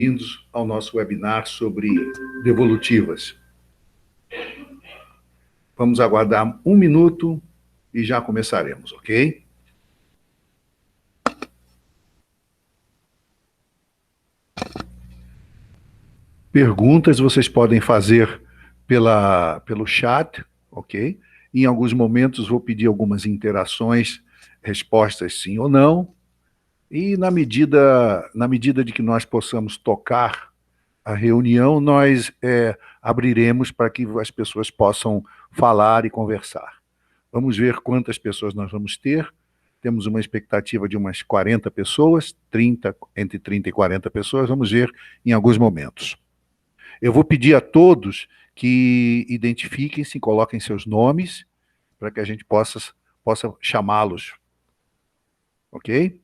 bem-vindos ao nosso webinar sobre devolutivas. Vamos aguardar um minuto e já começaremos, ok? Perguntas vocês podem fazer pelo chat, ok? Em alguns momentos vou pedir algumas interações, respostas sim ou não, e na medida de que nós possamos tocar a reunião, nós abriremos para que as pessoas possam falar e conversar. Vamos ver quantas pessoas nós vamos ter. Temos uma expectativa de umas 40 pessoas, entre 30 e 40 pessoas, vamos ver em alguns momentos. Eu vou pedir a todos que identifiquem-se, coloquem seus nomes, para que a gente possa chamá-los. Ok?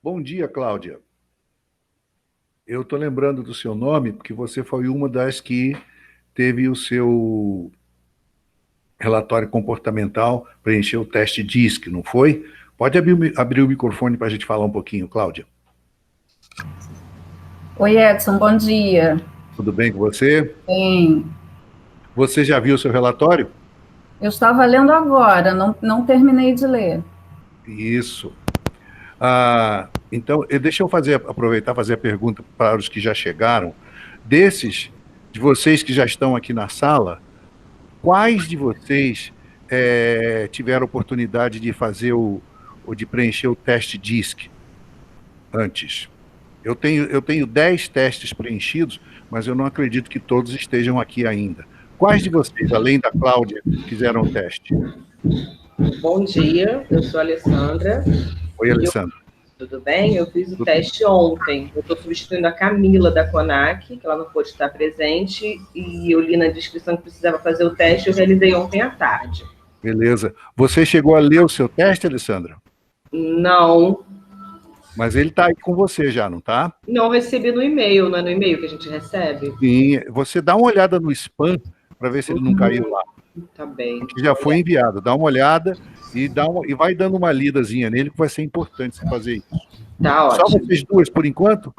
Bom dia, Cláudia. Eu estou lembrando do seu nome porque você foi uma das que teve o seu relatório comportamental, preencheu o teste DISC, não foi? Pode abrir o microfone para a gente falar um pouquinho, Cláudia. Oi, Edson, bom dia. Tudo bem com você? Bem. Você já viu o seu relatório? Eu estava lendo agora, não terminei de ler. Isso. Então, deixa eu aproveitar e fazer a pergunta para os que já chegaram. Desses, de vocês que já estão aqui na sala, quais de vocês tiveram oportunidade de fazer ou de preencher o teste DISC antes? Eu tenho 10 testes preenchidos, mas eu não acredito que todos estejam aqui ainda. Quais de vocês, além da Cláudia, fizeram o teste? Bom dia, eu sou a Alessandra. Oi, Alessandra. Tudo bem? Eu fiz o teste ontem. Eu estou substituindo a Camila da CONAC, que ela não pôde estar presente, e eu li na descrição que precisava fazer o teste, eu realizei ontem à tarde. Beleza. Você chegou a ler o seu teste, Alessandra? Não. Mas ele está aí com você já, não está? Não recebi no e-mail, não é no e-mail que a gente recebe? Sim, você dá uma olhada no spam para ver se ele não caiu lá. Tá bem. Porque já foi enviado. Dá uma olhada e vai dando uma lidazinha nele, que vai ser importante você fazer isso. Tá ótimo. Só vocês duas, por enquanto?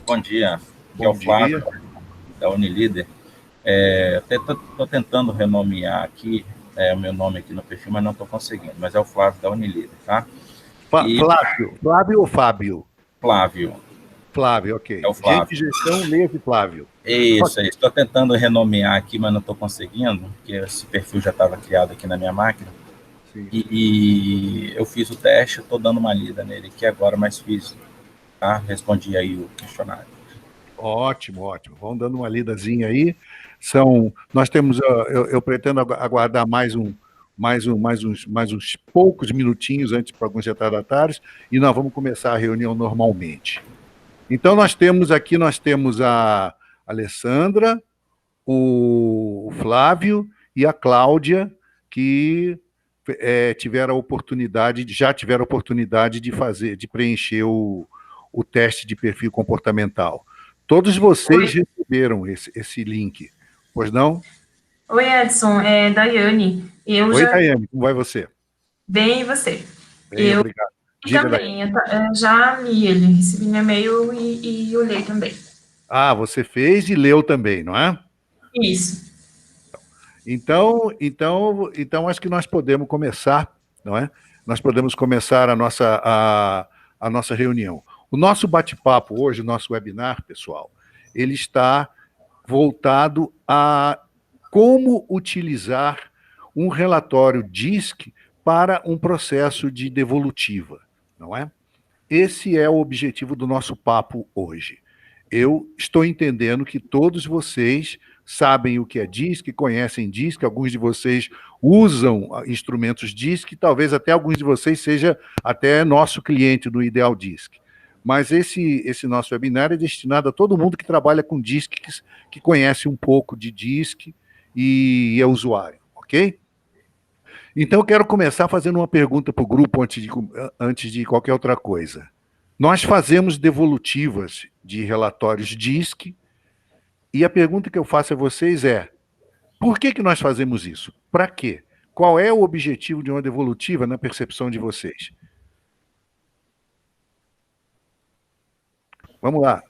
Bom dia. Aqui é o Flávio, da Unilíder. Estou tentando renomear aqui o meu nome aqui no perfil, mas não estou conseguindo. Mas é o Flávio da Unilíder, tá? Flávio ou Fábio? Flávio. Flávio, ok. É o Flávio. Gente de gestão, Leve Flávio. Isso. Estou tentando renomear aqui, mas não estou conseguindo, porque esse perfil já estava criado aqui na minha máquina. Sim. E eu fiz o teste, estou dando uma lida nele aqui agora, mas fiz, tá? Respondi aí o questionário. Ótimo, ótimo. Vamos dando uma lidazinha aí. Nós temos, eu pretendo aguardar mais uns poucos minutinhos antes para alguns retardatários, e nós vamos começar a reunião normalmente. Então, nós temos a Alessandra, o Flávio e a Cláudia, que já tiveram a oportunidade de preencher o teste de perfil comportamental. Todos vocês receberam esse link, pois não? Oi, Edson, é Daiane. Oi, Daiane, como vai você? Bem, e você? Bem, obrigado. E também, já li ele, recebi no e-mail e olhei também. Ah, você fez e leu também, não é? Isso. Então acho que nós podemos começar, não é? Nós podemos começar a nossa reunião. O nosso bate-papo hoje, o nosso webinar, pessoal, ele está voltado a como utilizar um relatório DISC para um processo de devolutiva, não é? Esse é o objetivo do nosso papo hoje. Eu estou entendendo que todos vocês sabem o que é DISC, conhecem DISC, alguns de vocês usam instrumentos DISC, talvez até alguns de vocês seja até nosso cliente do Ideal DISC. Mas esse nosso webinar é destinado a todo mundo que trabalha com DISC, que conhece um pouco de DISC e é usuário, ok? Então, eu quero começar fazendo uma pergunta para o grupo antes de qualquer outra coisa. Nós fazemos devolutivas de relatórios DISC, e a pergunta que eu faço a vocês é: por que nós fazemos isso? Para quê? Qual é o objetivo de uma devolutiva na percepção de vocês? Vamos lá,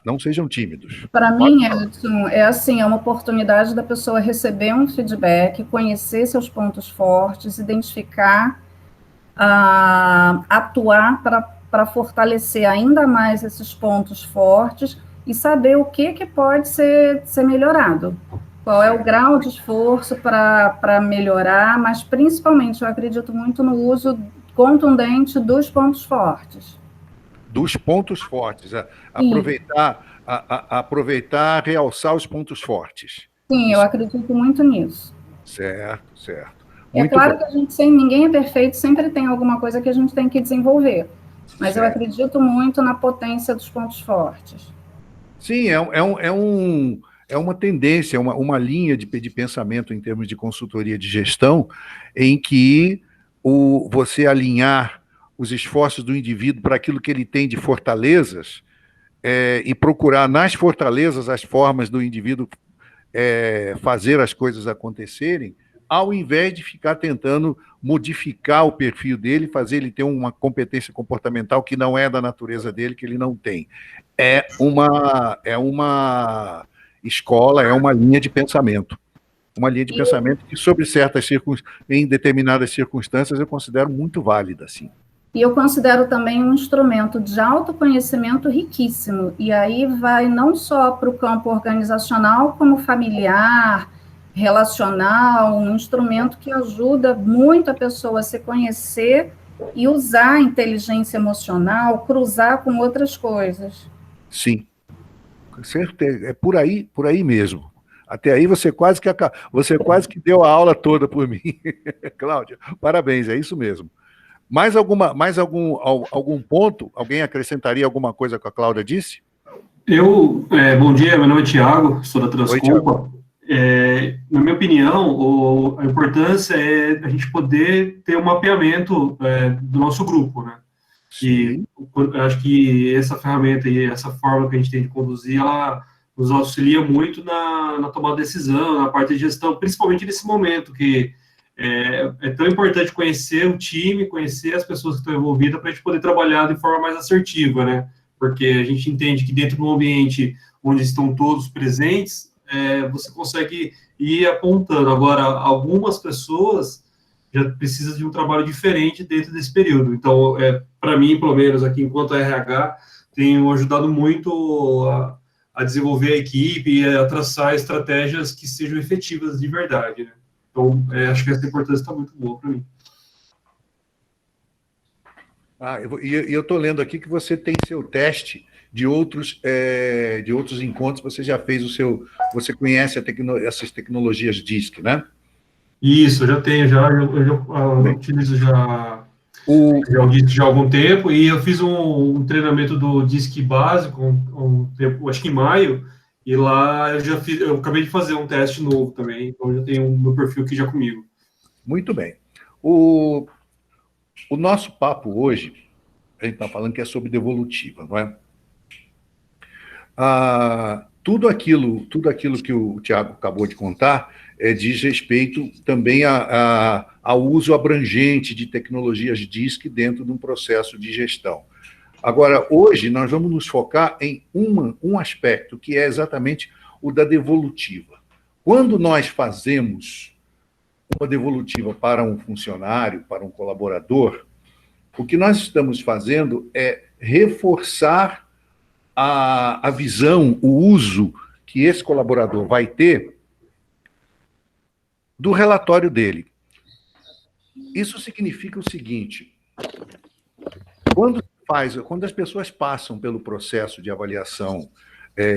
não sejam tímidos. Para mim, Edson, é assim, é uma oportunidade da pessoa receber um feedback, conhecer seus pontos fortes, identificar, atuar para fortalecer ainda mais esses pontos fortes e saber o que pode ser melhorado. Qual é o grau de esforço para melhorar, mas principalmente eu acredito muito no uso contundente dos pontos fortes. Dos pontos fortes, aproveitar, realçar os pontos fortes. Sim, eu acredito muito nisso. Certo. É claro que a gente ninguém é perfeito, sempre tem alguma coisa que a gente tem que desenvolver, mas certo. Eu acredito muito na potência dos pontos fortes. Sim, é uma tendência, uma linha de pensamento em termos de consultoria de gestão, em que você alinhar os esforços do indivíduo para aquilo que ele tem de fortalezas e procurar nas fortalezas as formas do indivíduo fazer as coisas acontecerem, ao invés de ficar tentando modificar o perfil dele, fazer ele ter uma competência comportamental que não é da natureza dele, que ele não tem. É uma escola, é uma linha de pensamento. Uma linha de pensamento que, em determinadas circunstâncias, eu considero muito válida, sim. E eu considero também um instrumento de autoconhecimento riquíssimo. E aí vai não só para o campo organizacional, como familiar, relacional, um instrumento que ajuda muito a pessoa a se conhecer e usar a inteligência emocional, cruzar com outras coisas. Sim, com certeza. É por aí mesmo. Até aí você quase que deu a aula toda por mim. Cláudia, parabéns, é isso mesmo. Mais algum ponto? Alguém acrescentaria alguma coisa que a Cláudia disse? Bom dia, meu nome é Tiago, sou da Transculpa. Na minha opinião, a importância é a gente poder ter um mapeamento do nosso grupo, né? E eu acho que essa ferramenta e essa forma que a gente tem de conduzir, ela nos auxilia muito na tomada de decisão, na parte de gestão, principalmente nesse momento que é tão importante conhecer o time, conhecer as pessoas que estão envolvidas para a gente poder trabalhar de forma mais assertiva, né? Porque a gente entende que dentro de um ambiente onde estão todos presentes, você consegue ir apontando. Agora, algumas pessoas já precisam de um trabalho diferente dentro desse período. Então, para mim, pelo menos aqui, enquanto RH, tenho ajudado muito a desenvolver a equipe e a traçar estratégias que sejam efetivas de verdade, né? Então, acho que essa importância está muito boa para mim. Eu estou lendo aqui que você tem seu teste de outros encontros, você já fez você conhece essas tecnologias DISC, né? Isso, eu já tenho, eu utilizo o DISC já há algum tempo, e eu fiz um treinamento do DISC básico, acho que em maio, e lá eu acabei de fazer um teste novo também, então eu já tenho o meu perfil aqui já comigo. Muito bem. O nosso papo hoje, a gente está falando que é sobre devolutiva, não é? tudo aquilo que o Tiago acabou de contar diz respeito também ao uso abrangente de tecnologias DISC dentro de um processo de gestão. Agora, hoje, nós vamos nos focar em um aspecto, que é exatamente o da devolutiva. Quando nós fazemos uma devolutiva para um funcionário, para um colaborador, o que nós estamos fazendo é reforçar a visão, o uso que esse colaborador vai ter do relatório dele. Isso significa o seguinte: quando as pessoas passam pelo processo de avaliação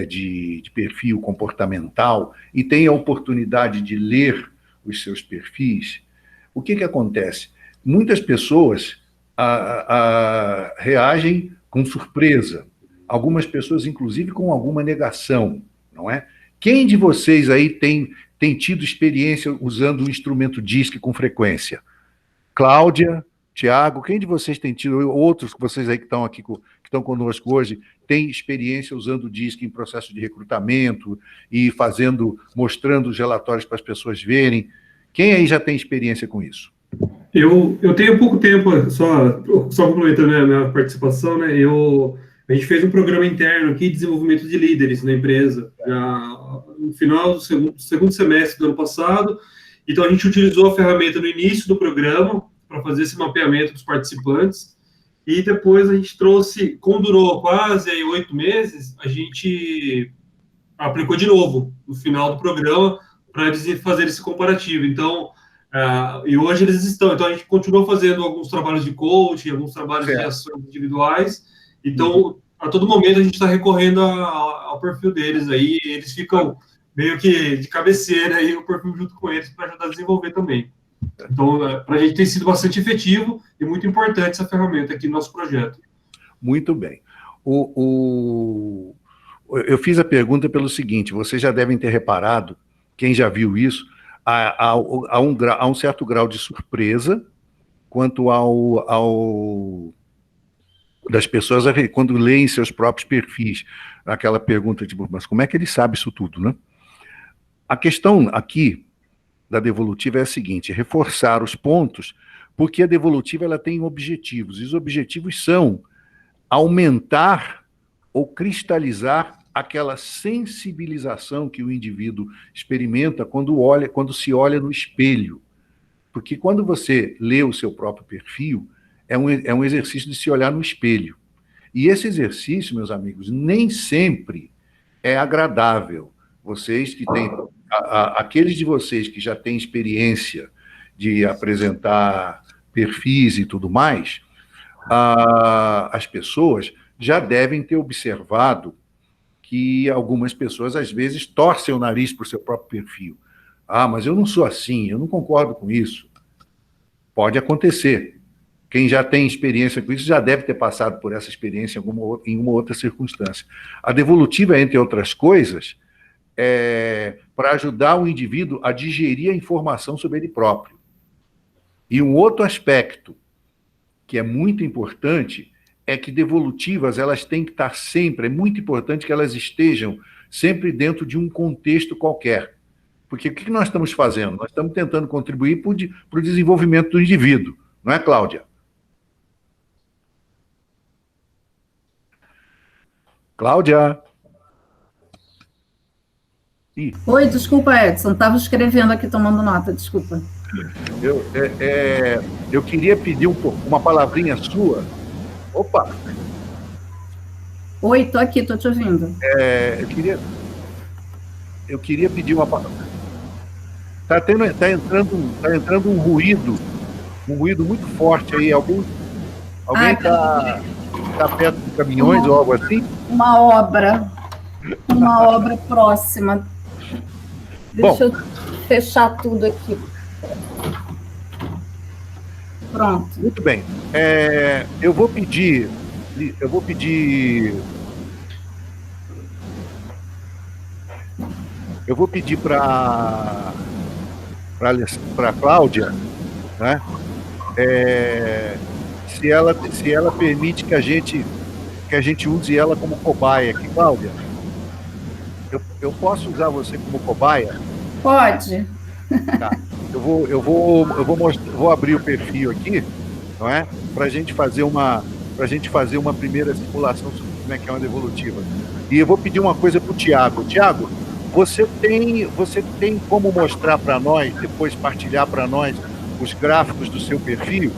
de perfil comportamental e têm a oportunidade de ler os seus perfis, o que acontece? Muitas pessoas reagem com surpresa, algumas pessoas, inclusive, com alguma negação, não é? Quem de vocês aí tem tido experiência usando o instrumento DISC com frequência? Cláudia, Tiago, quem de vocês tem tido, outros que vocês aí que estão conosco hoje, tem experiência usando o DISC em processo de recrutamento e mostrando os relatórios para as pessoas verem? Quem aí já tem experiência com isso? Eu tenho pouco tempo, só complementando a minha participação, né? A gente fez um programa interno aqui de desenvolvimento de líderes na empresa, já no final do segundo semestre do ano passado. Então, a gente utilizou a ferramenta no início do programa para fazer esse mapeamento dos participantes, e depois a gente trouxe, como durou quase 8 meses, a gente aplicou de novo no final do programa para fazer esse comparativo. Então, e hoje eles estão. Então, a gente continuou fazendo alguns trabalhos de coaching, alguns trabalhos de ações individuais. Então, a todo momento, a gente está recorrendo ao perfil deles aí, e eles ficam meio que de cabeceira aí, o perfil junto com eles, para ajudar a desenvolver também. Então, para a gente tem sido bastante efetivo e muito importante essa ferramenta aqui no nosso projeto. Muito bem. Eu fiz a pergunta pelo seguinte: vocês já devem ter reparado, quem já viu isso, há um certo grau de surpresa quanto das pessoas quando leem seus próprios perfis, aquela pergunta tipo, mas como é que ele sabe isso tudo, né? A questão aqui da devolutiva é a seguinte: reforçar os pontos, porque a devolutiva ela tem objetivos, e os objetivos são aumentar ou cristalizar aquela sensibilização que o indivíduo experimenta quando se olha no espelho. Porque quando você lê o seu próprio perfil, é um exercício de se olhar no espelho. E esse exercício, meus amigos, nem sempre é agradável. Vocês que têm... Aqueles de vocês que já têm experiência de apresentar perfis e tudo mais, as pessoas já devem ter observado que algumas pessoas, às vezes, torcem o nariz para o seu próprio perfil. Mas eu não sou assim, eu não concordo com isso. Pode acontecer. Quem já tem experiência com isso já deve ter passado por essa experiência em uma outra circunstância. A devolutiva, entre outras coisas, para ajudar o indivíduo a digerir a informação sobre ele próprio. E um outro aspecto que é muito importante é que devolutivas, elas têm que estar sempre, é muito importante que elas estejam sempre dentro de um contexto qualquer. Porque o que nós estamos fazendo? Nós estamos tentando contribuir para o desenvolvimento do indivíduo, não é, Cláudia? Cláudia? Oi, desculpa, Edson, estava escrevendo aqui, tomando nota, desculpa. Eu queria pedir uma palavrinha sua. Opa! Oi, estou aqui, estou te ouvindo. Eu queria pedir uma palavra. Está entrando um ruído muito forte aí. Alguém está perto de caminhões ou algo assim? Uma obra próxima. Deixa eu fechar tudo aqui. Pronto. Muito bem. Eu vou pedir para a Cláudia, né? Se ela permite que a gente use ela como cobaia aqui, Cláudia. eu posso usar você como cobaia? Pode. Tá. Vou abrir o perfil aqui, não é? Para a gente fazer uma primeira simulação sobre como é que é uma devolutiva. E eu vou pedir uma coisa para o Tiago. Tiago, você tem como mostrar para nós, depois partilhar para nós os gráficos do seu perfil?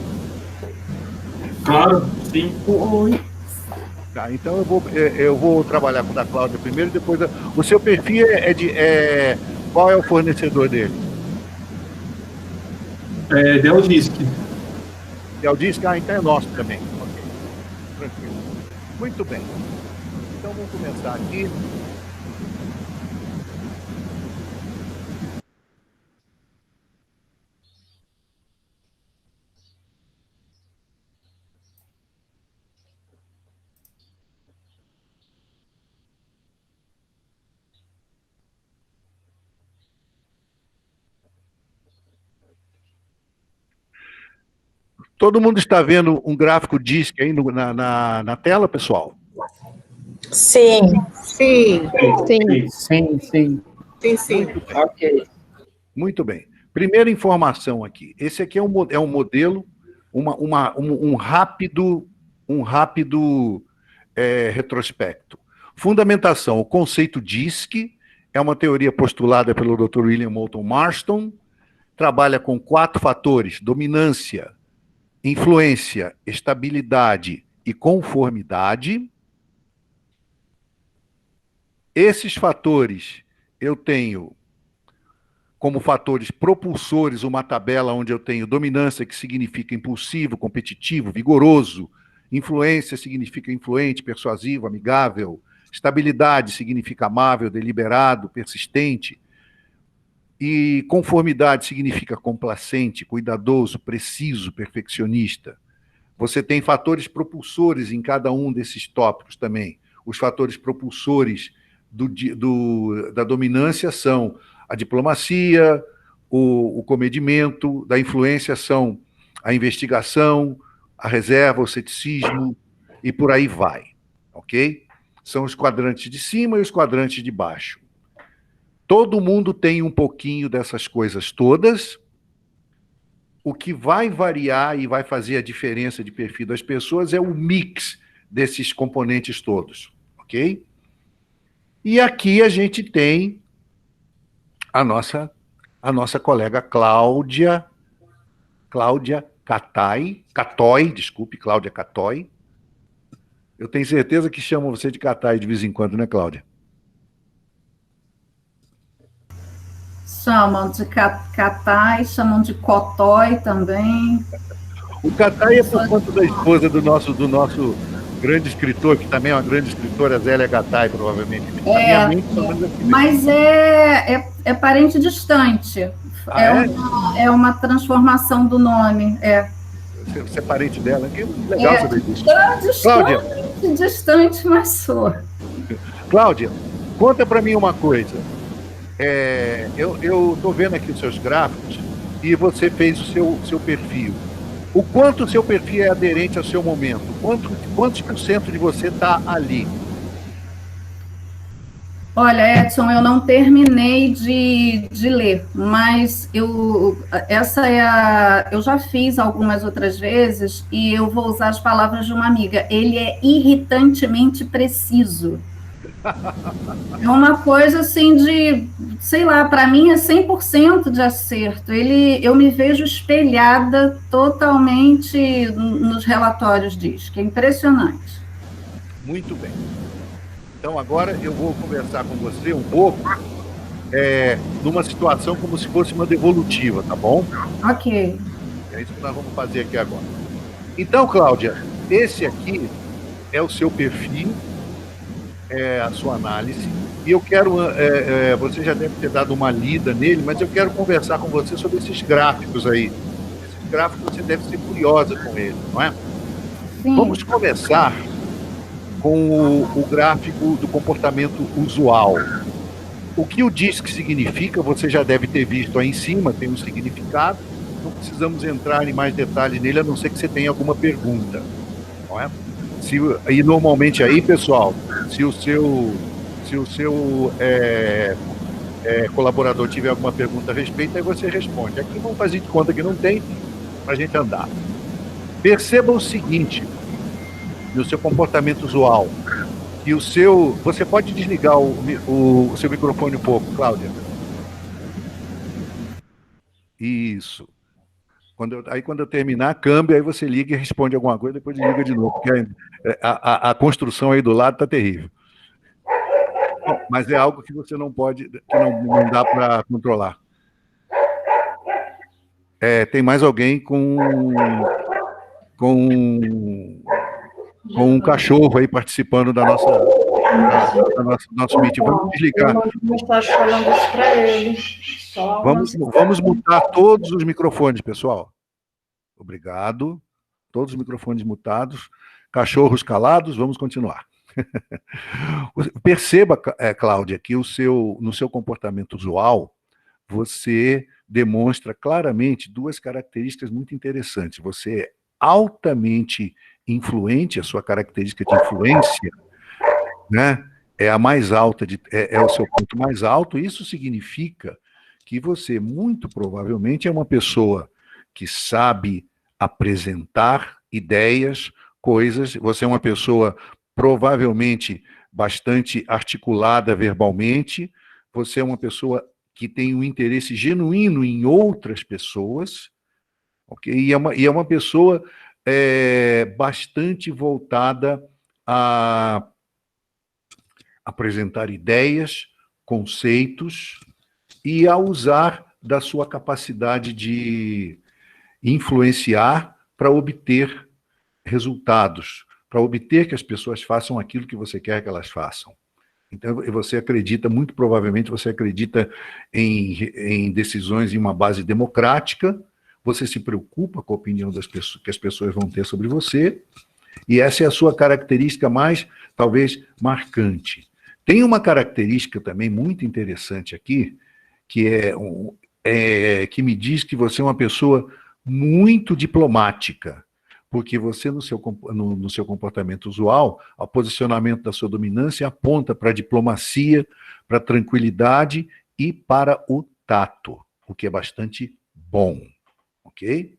Claro, sim. Tá, então eu vou trabalhar com o da Cláudia primeiro, depois o seu perfil qual é o fornecedor dele? Dell Disk. Dell Disk, então é nosso também. Ok, tranquilo. Muito bem. Então vamos começar aqui. Todo mundo está vendo um gráfico DISC aí na tela, pessoal? Sim. Sim. Sim. Sim, sim. Sim, sim. Ok. Muito bem. Primeira informação aqui. Esse aqui é um modelo, um rápido retrospecto. Fundamentação. O conceito DISC é uma teoria postulada pelo Dr. William Moulton Marston, trabalha com 4 fatores: dominância, influência, estabilidade e conformidade. Esses fatores eu tenho como fatores propulsores uma tabela onde eu tenho dominância, que significa impulsivo, competitivo, vigoroso; influência significa influente, persuasivo, amigável; estabilidade significa amável, deliberado, persistente; e conformidade significa complacente, cuidadoso, preciso, perfeccionista. Você tem fatores propulsores em cada um desses tópicos também. Os fatores propulsores da dominância são a diplomacia, o comedimento; da influência são a investigação, a reserva, o ceticismo, e por aí vai, ok? São os quadrantes de cima e os quadrantes de baixo. Todo mundo tem um pouquinho dessas coisas todas. O que vai variar e vai fazer a diferença de perfil das pessoas é o mix desses componentes todos, ok? E aqui a gente tem a nossa colega Cláudia Catoy, desculpe, Cláudia Catoy. Eu tenho certeza que chamam você de Catoy de vez em quando, né, Cláudia? Chamam de Catai, chamam de Cotói também. O Catai é por conta da esposa do nosso grande escritor, que também é uma grande escritora, Zélia Catai, provavelmente. Mas é parente distante. É uma transformação do nome. Você é parente dela? Que legal saber disso. Cláudia. Distante, mas sou. Cláudia, conta para mim uma coisa. Eu estou vendo aqui os seus gráficos e você fez o seu perfil. O quanto o seu perfil é aderente ao seu momento? Quantos por cento de você está ali? Olha, Edson, eu não terminei de ler, mas eu já fiz algumas outras vezes e eu vou usar as palavras de uma amiga. Ele é irritantemente preciso. É uma coisa assim de, sei lá, para mim é 100% de acerto. Eu me vejo espelhada totalmente nos relatórios disso, que é impressionante. Muito bem. Então agora eu vou conversar com você um pouco numa situação como se fosse uma devolutiva, tá bom? Ok. É isso que nós vamos fazer aqui agora. Então, Cláudia, esse aqui é o seu perfil, a sua análise, e eu quero, você já deve ter dado uma lida nele, mas eu quero conversar com você sobre esses gráficos aí. Esses gráficos você deve ser curiosa com eles, não é? Sim. Vamos começar com o gráfico do comportamento usual. O que o DISC significa, você já deve ter visto aí em cima, tem um significado, não precisamos entrar em mais detalhes nele, a não ser que você tenha alguma pergunta, não é? E normalmente aí, pessoal, se o se o seu colaborador tiver alguma pergunta a respeito, aí você responde. Aqui vamos fazer de conta que não tem, para a gente andar. Perceba o seguinte, no seu comportamento usual, e você pode desligar o seu microfone um pouco, Cláudia? Isso. Quando eu terminar, câmbio, aí você liga e responde alguma coisa, depois liga de novo, porque a construção aí do lado está terrível. Bom, mas é algo que você não pode, que não dá para controlar. Tem mais alguém com um cachorro aí participando da nosso meeting. Vamos desligar. Falando isso para ele. Vamos mutar todos os microfones, pessoal. Obrigado. Todos os microfones mutados. Cachorros calados, vamos continuar. Perceba, Cláudia, que no seu comportamento usual, você demonstra claramente duas características muito interessantes. Você é altamente influente, a sua característica de influência, né, é a mais alta, é o seu ponto mais alto. Isso significa que você, muito provavelmente, é uma pessoa que sabe apresentar ideias, coisas. Você é uma pessoa provavelmente bastante articulada verbalmente. Você é uma pessoa que tem um interesse genuíno em outras pessoas, ok? E é uma pessoa bastante voltada a apresentar ideias, conceitos e a usar da sua capacidade de influenciar para obter resultados, para obter que as pessoas façam aquilo que você quer que elas façam. Então, você acredita, muito provavelmente, você acredita em decisões em uma base democrática, você se preocupa com a opinião das pessoas, que as pessoas vão ter sobre você, e essa é a sua característica mais, talvez, marcante. Tem uma característica também muito interessante aqui, que me diz que você é uma pessoa muito diplomática, porque você, no seu comportamento usual, o posicionamento da sua dominância aponta para a diplomacia, para a tranquilidade e para o tato, o que é bastante bom, ok?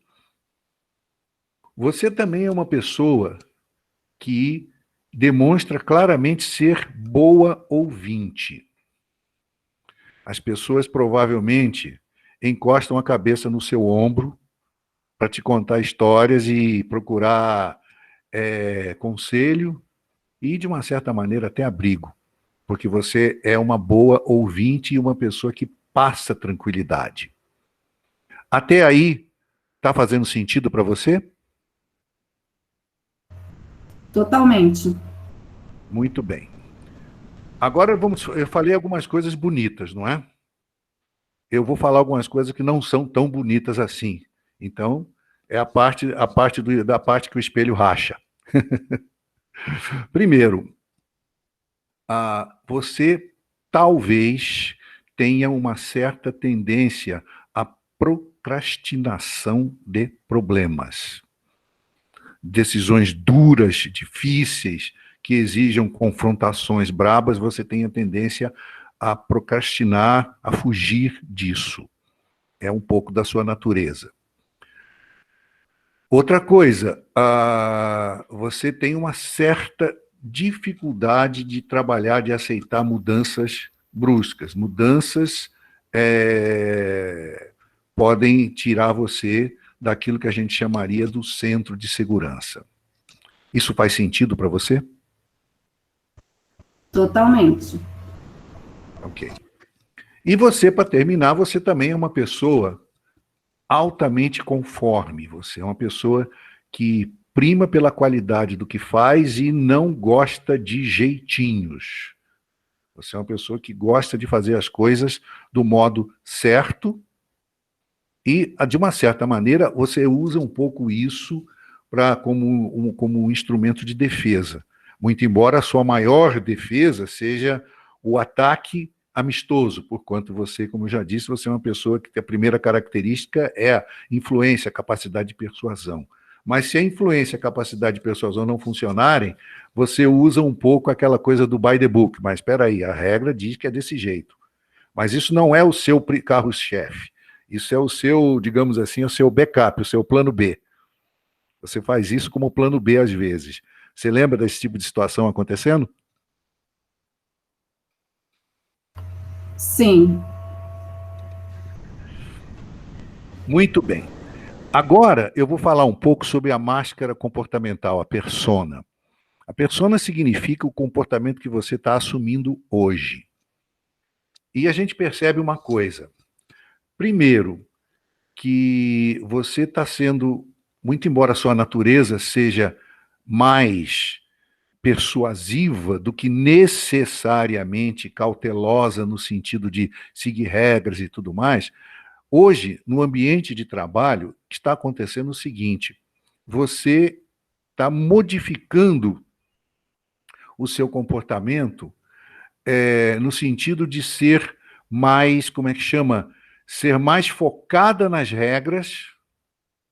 Você também é uma pessoa que demonstra claramente ser boa ouvinte. As pessoas provavelmente encostam a cabeça no seu ombro para te contar histórias e procurar conselho e, de uma certa maneira, até abrigo, porque você é uma boa ouvinte e uma pessoa que passa tranquilidade. Até aí, está fazendo sentido para você? Totalmente. Muito bem. Agora eu falei algumas coisas bonitas, não é? Eu vou falar algumas coisas que não são tão bonitas assim. Então, é da parte que o espelho racha. Primeiro, você talvez tenha uma certa tendência à procrastinação de problemas. Decisões duras, difíceis, que exijam confrontações brabas, você tem a tendência a procrastinar, a fugir disso. É um pouco da sua natureza. Outra coisa, você tem uma certa dificuldade de trabalhar, de aceitar mudanças bruscas. Mudanças podem tirar você daquilo que a gente chamaria do centro de segurança. Isso faz sentido para você? Totalmente. Ok. E você, para terminar, você também é uma pessoa altamente conforme. Você é uma pessoa que prima pela qualidade do que faz e não gosta de jeitinhos. Você é uma pessoa que gosta de fazer as coisas do modo certo e, de uma certa maneira, você usa um pouco isso como um instrumento de defesa. Muito embora a sua maior defesa seja o ataque amistoso, porquanto você, como eu já disse, você é uma pessoa que a primeira característica é a influência, a capacidade de persuasão. Mas se a influência e a capacidade de persuasão não funcionarem, você usa um pouco aquela coisa do by the book. Mas espera aí, a regra diz que é desse jeito. Mas isso não é o seu carro-chefe. Isso é o seu, digamos assim, o seu backup, o seu plano B. Você faz isso como plano B às vezes. Você lembra desse tipo de situação acontecendo? Sim. Muito bem. Agora eu vou falar um pouco sobre a máscara comportamental, a persona. A persona significa o comportamento que você está assumindo hoje. E a gente percebe uma coisa. Primeiro, que você está sendo, muito embora a sua natureza seja mais persuasiva do que necessariamente cautelosa no sentido de seguir regras e tudo mais, hoje, no ambiente de trabalho, está acontecendo o seguinte: você está modificando o seu comportamento no sentido de ser mais, como é que chama? Ser mais focada nas regras,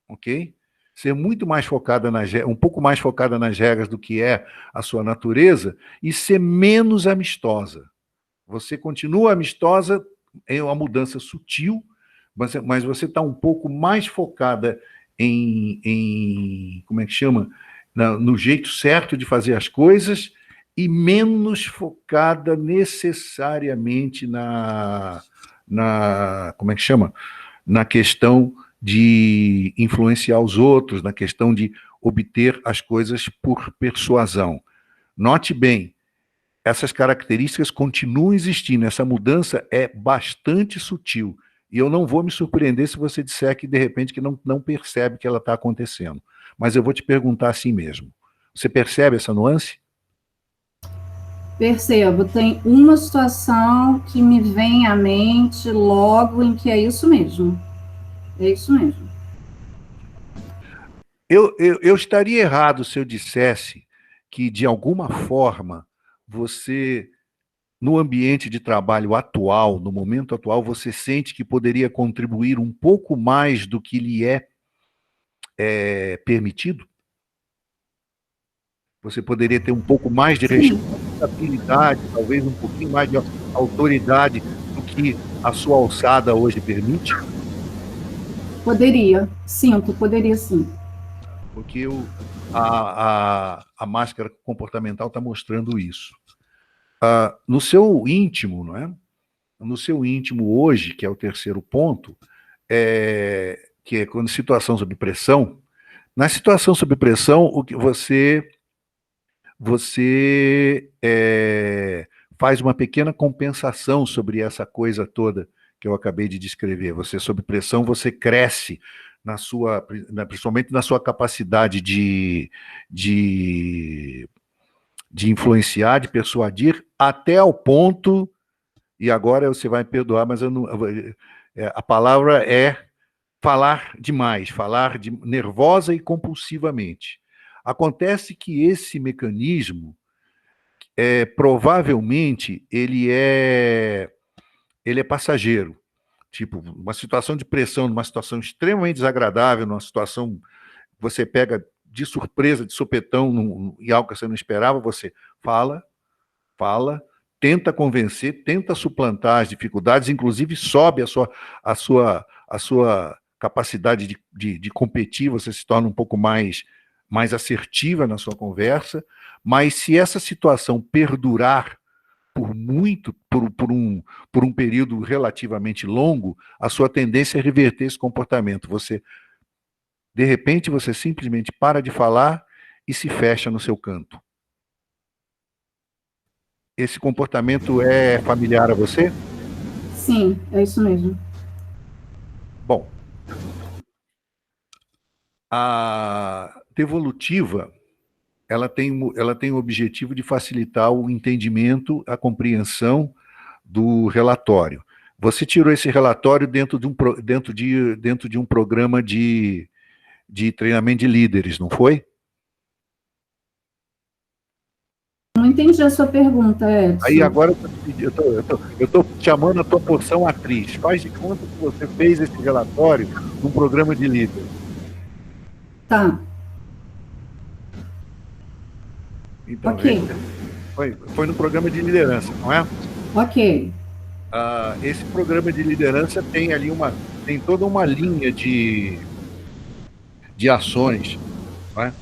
ok? Ser muito mais focada um pouco mais focada nas regras do que é a sua natureza e ser menos amistosa. Você continua amistosa, é uma mudança sutil, mas você está um pouco mais focada como é que chama? No jeito certo de fazer as coisas e menos focada necessariamente como é que chama? Na questão de influenciar os outros, na questão de obter as coisas por persuasão. Note bem, essas características continuam existindo, essa mudança é bastante sutil, e eu não vou me surpreender se você disser que, de repente, que não percebe que ela está acontecendo. Mas eu vou te perguntar assim mesmo. Você percebe essa nuance? Percebo. Tem uma situação que me vem à mente logo em que é isso mesmo. É isso mesmo. Eu estaria errado se eu dissesse que, de alguma forma, você, no ambiente de trabalho atual, no momento atual, você sente que poderia contribuir um pouco mais do que lhe é permitido? Você poderia ter um pouco mais de responsabilidade, talvez um pouquinho mais de autoridade do que a sua alçada hoje permite? Poderia, poderia sim. Porque a máscara comportamental está mostrando isso. No seu íntimo, não é? No seu íntimo hoje, que é o terceiro ponto, que é quando situação sob pressão. Na situação sob pressão, o que você faz uma pequena compensação sobre essa coisa toda que eu acabei de descrever. Você, sob pressão, você cresce principalmente na sua capacidade de influenciar, de persuadir, até ao ponto, e agora você vai me perdoar, mas a palavra é falar demais, falar nervosa e compulsivamente. Acontece que esse mecanismo, provavelmente, ele é passageiro. Tipo, uma situação de pressão, numa situação extremamente desagradável, numa situação que você pega de surpresa, de sopetão, e algo que você não esperava, você fala, tenta convencer, tenta suplantar as dificuldades, inclusive sobe a sua capacidade de competir, você se torna um pouco mais assertiva na sua conversa, mas se essa situação perdurar por um período relativamente longo, a sua tendência é reverter esse comportamento. De repente, você simplesmente para de falar e se fecha no seu canto. Esse comportamento é familiar a você? Sim, é isso mesmo. Bom, a devolutiva, ela tem o objetivo de facilitar o entendimento, a compreensão do relatório. Você tirou esse relatório dentro de um programa de treinamento de líderes, não foi? Não entendi a sua pergunta, Edson. Aí agora eu estou chamando a tua porção atriz. Faz de conta que você fez esse relatório num programa de líderes. Tá. Então, Ok. foi no programa de liderança, não é? Ok. Esse programa de liderança tem ali tem toda uma linha de ações, não é?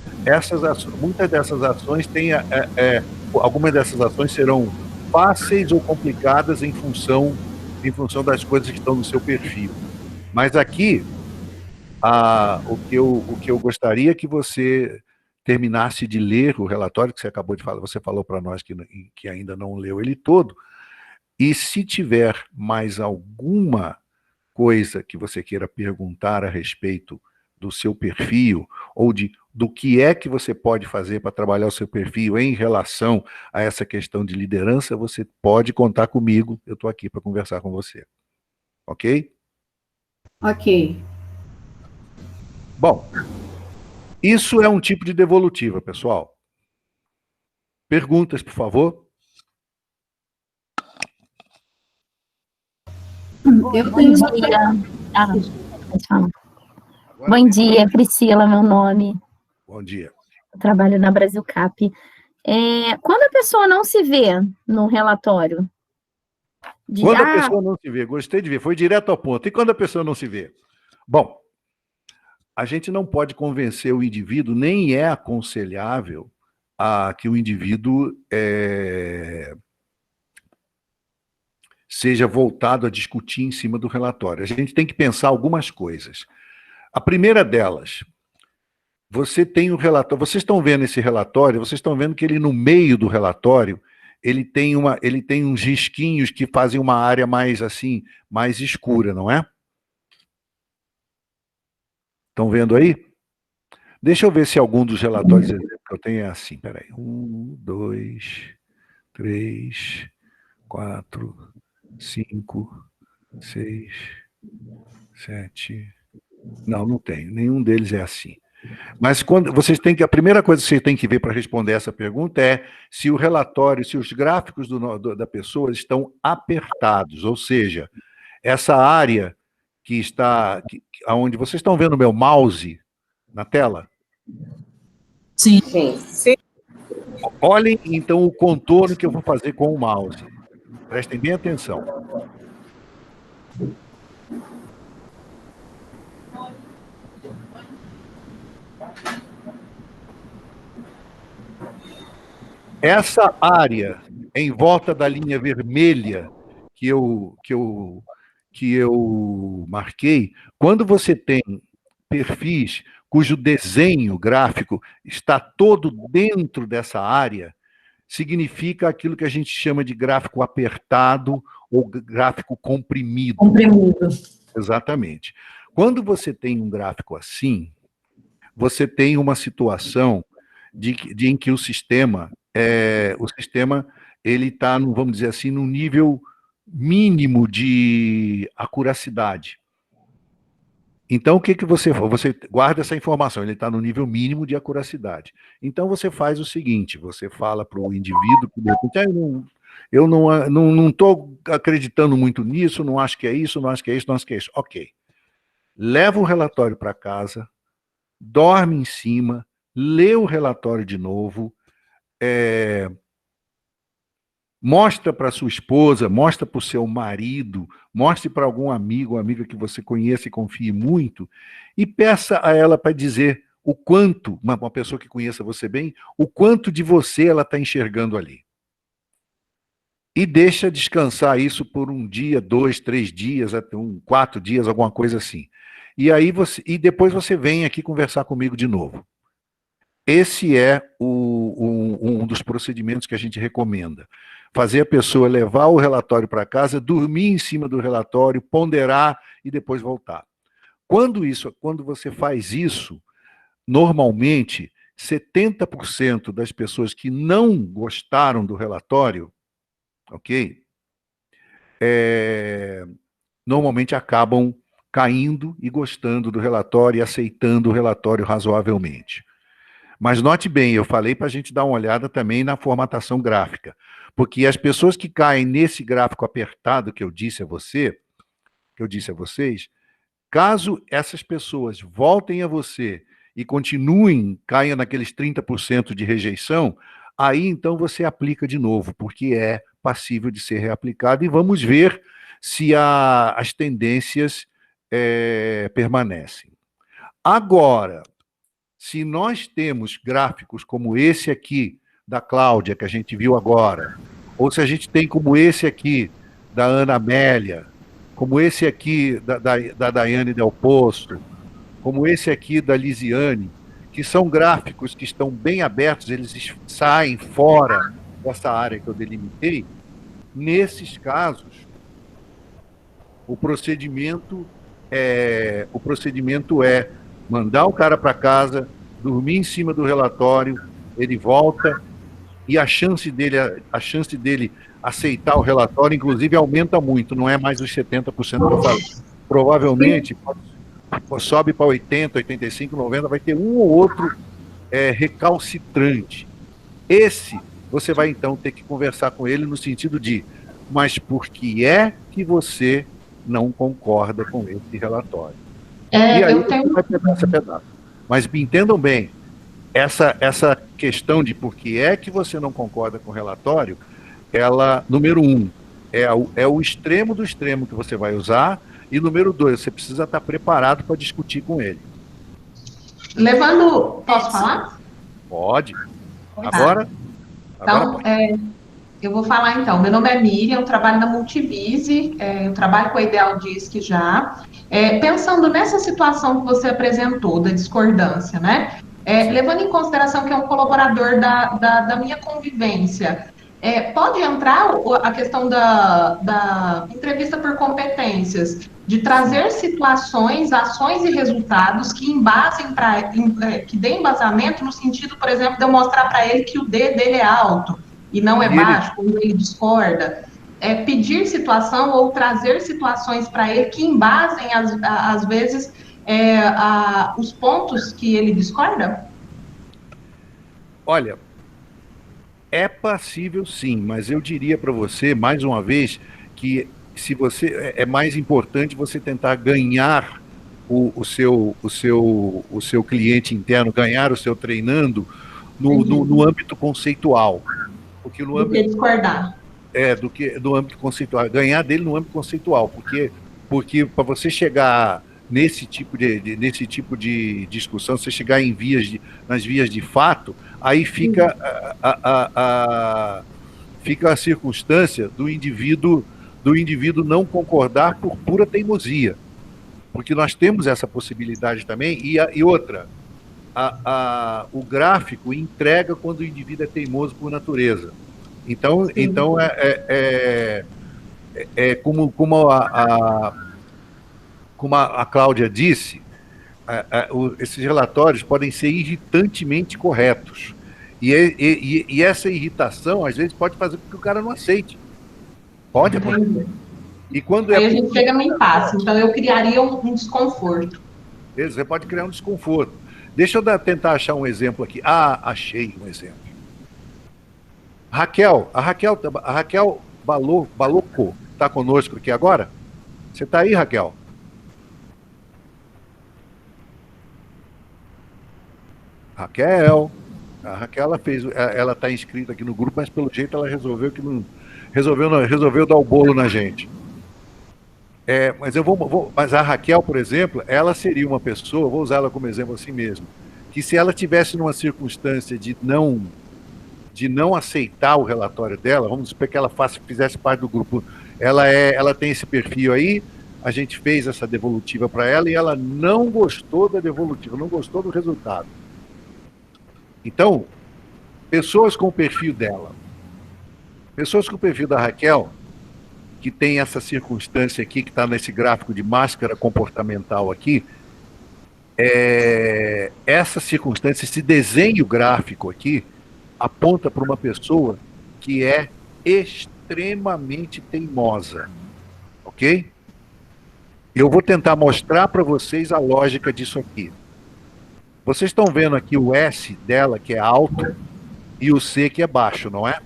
Muitas dessas ações algumas dessas ações serão fáceis ou complicadas em função das coisas que estão no seu perfil. Mas aqui, o que eu gostaria que você terminasse de ler o relatório que você acabou de falar, você falou para nós que ainda não leu ele todo, e se tiver mais alguma coisa que você queira perguntar a respeito do seu perfil, ou do que é que você pode fazer para trabalhar o seu perfil em relação a essa questão de liderança, você pode contar comigo, eu estou aqui para conversar com você. Ok? Ok. Bom, isso é um tipo de devolutiva, pessoal. Perguntas, por favor? Eu Bom tenho dia. Pode falar. Bom dia, Priscila, meu nome. Bom dia. Eu trabalho na Brasil Cap. Quando a pessoa não se vê no relatório, Quando a pessoa não se vê, gostei de ver, foi direto ao ponto. E quando a pessoa não se vê? Bom, a gente não pode convencer o indivíduo, nem é aconselhável que o indivíduo seja voltado a discutir em cima do relatório. A gente tem que pensar algumas coisas. A primeira delas, você tem o relatório, vocês estão vendo esse relatório, vocês estão vendo que ele, no meio do relatório, ele tem uns risquinhos que fazem uma área mais assim, mais escura, não é? Estão vendo aí? Deixa eu ver se algum dos relatórios que eu tenho é assim. Peraí. 1, 2, 3, 4, 5, 6, 7. Não tenho. Nenhum deles é assim. Mas a primeira coisa que vocês têm que ver para responder essa pergunta é se o relatório, se os gráficos da pessoa estão apertados, ou seja, essa área que está, onde vocês estão vendo o meu mouse na tela? Sim. Sim. Olhem, então, o contorno que eu vou fazer com o mouse. Prestem bem atenção. Essa área em volta da linha vermelha que eu marquei, quando você tem perfis cujo desenho gráfico está todo dentro dessa área, significa aquilo que a gente chama de gráfico apertado ou gráfico comprimido. Comprimido. Exatamente. Quando você tem um gráfico assim, você tem uma situação em que o sistema ele está, vamos dizer assim, no nível mínimo de acuracidade. Então, o que você guarda essa informação? Ele está no nível mínimo de acuracidade. Então, você faz o seguinte, você fala para o indivíduo que eu não estou acreditando muito nisso, não acho que é isso, não acho que é isso, não acho que é isso. Ok. Leva o relatório para casa, dorme em cima, lê o relatório de novo, mostra para sua esposa, mostra para o seu marido, mostre para algum amigo ou amiga que você conheça e confie muito, e peça a ela para dizer o quanto, uma pessoa que conheça você bem, o quanto de você ela está enxergando ali. E deixa descansar isso por 1 dia, 2, 3 dias, até 4 dias, alguma coisa assim. E depois você vem aqui conversar comigo de novo. Esse é um dos procedimentos que a gente recomenda. Fazer a pessoa levar o relatório para casa, dormir em cima do relatório, ponderar e depois voltar. Quando você faz isso, normalmente, 70% das pessoas que não gostaram do relatório, ok? Normalmente acabam caindo e gostando do relatório e aceitando o relatório razoavelmente. Mas note bem, eu falei para a gente dar uma olhada também na formatação gráfica, porque as pessoas que caem nesse gráfico apertado que eu disse a vocês, caso essas pessoas voltem a você e caiam naqueles 30% de rejeição, aí então você aplica de novo, porque é passível de ser reaplicado, e vamos ver se as tendências permanecem. Agora, se nós temos gráficos como esse aqui, da Cláudia, que a gente viu agora, ou se a gente tem como esse aqui, da Ana Amélia, como esse aqui da Daiane Del Posto, como esse aqui da Lisiane, que são gráficos que estão bem abertos, eles saem fora dessa área que eu delimitei, nesses casos, o procedimento é mandar o cara para casa, dormir em cima do relatório, ele volta, e a chance dele aceitar o relatório, inclusive, aumenta muito, não é mais os 70% que eu falei. Provavelmente sobe para 80%, 85%, 90%, vai ter um ou outro recalcitrante. Esse, você vai então ter que conversar com ele no sentido de, mas por que é que você não concorda com esse relatório? E aí você vai pegar esse pedaço. Mas me entendam bem, essa questão de por que é que você não concorda com o relatório, ela, número 1, é o extremo do extremo que você vai usar, e número 2, você precisa estar preparado para discutir com ele. Posso falar? Pode. Agora? Então, eu vou falar então. Meu nome é Miriam, eu trabalho na Multivise, eu trabalho com a Ideal Disc já. Pensando nessa situação que você apresentou, da discordância, né? Levando em consideração que é um colaborador da minha convivência, pode entrar a questão da entrevista por competências, de trazer situações, ações e resultados que que dêem embasamento no sentido, por exemplo, de eu mostrar para ele que o D dele é alto e não é baixo, quando ele discorda. Pedir situação ou trazer situações para ele que embasem, às vezes, os pontos que ele discorda? Olha, é passível sim, mas eu diria para você, mais uma vez, que se você é mais importante você tentar ganhar o seu cliente interno, ganhar o seu treinando no âmbito conceitual. Porque no âmbito, discordar. Do que no âmbito conceitual, ganhar dele no âmbito conceitual, porque para você chegar nesse tipo de discussão, você chegar nas vias de fato, aí fica fica a circunstância do indivíduo não concordar por pura teimosia, porque nós temos essa possibilidade também, e outra, o gráfico entrega quando o indivíduo é teimoso por natureza. Então como a Cláudia disse, esses relatórios podem ser irritantemente corretos. E essa irritação, às vezes, pode fazer com que o cara não aceite. Pode acontecer. E quando aí a gente chega no impasse, então eu criaria um desconforto. Você pode criar um desconforto. Deixa eu tentar achar um exemplo aqui. Achei um exemplo. A Raquel Baloco está conosco aqui agora? Você está aí, Raquel? A Raquel ela está inscrita aqui no grupo, mas pelo jeito ela resolveu que não resolveu dar o bolo na gente. Mas a Raquel, por exemplo, ela seria uma pessoa, vou usar ela como exemplo assim mesmo, que se ela tivesse numa circunstância de não aceitar o relatório dela, vamos supor que ela fizesse parte do grupo, ela tem esse perfil aí, a gente fez essa devolutiva para ela e ela não gostou da devolutiva, não gostou do resultado. Então, pessoas com o perfil dela, pessoas com o perfil da Raquel, que tem essa circunstância aqui, que está nesse gráfico de máscara comportamental aqui, essa circunstância, esse desenho gráfico aqui, aponta para uma pessoa que é extremamente teimosa, ok? Eu vou tentar mostrar para vocês a lógica disso aqui. Vocês estão vendo aqui o S dela, que é alto, e o C, que é baixo, não é?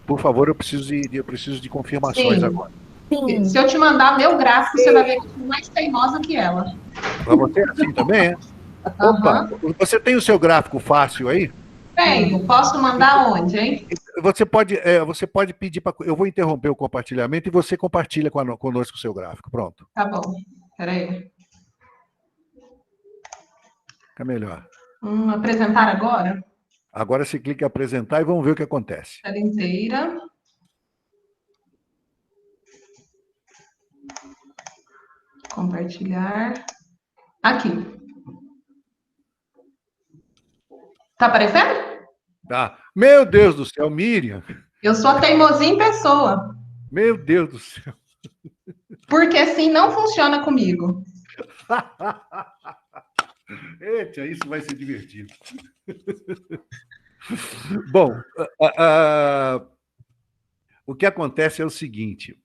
Por favor, eu preciso de confirmações agora. Sim. Se eu te mandar meu gráfico, você vai ver que eu sou mais teimosa que ela. Para você é assim também, é? Opa, você tem o seu gráfico fácil aí? Tenho. Posso mandar onde, hein? Você pode pedir para. Eu vou interromper o compartilhamento e você compartilha conosco o seu gráfico. Pronto. Tá bom. Peraí. Fica melhor. Apresentar agora? Agora você clica em apresentar e vamos ver o que acontece. Tela inteira. Compartilhar. Aqui. Tá aparecendo? Tá. Meu Deus do céu, Miriam. Eu sou teimosinha em pessoa. Meu Deus do céu. Porque assim não funciona comigo. Eita, isso vai ser divertido. Bom, o que acontece é o seguinte.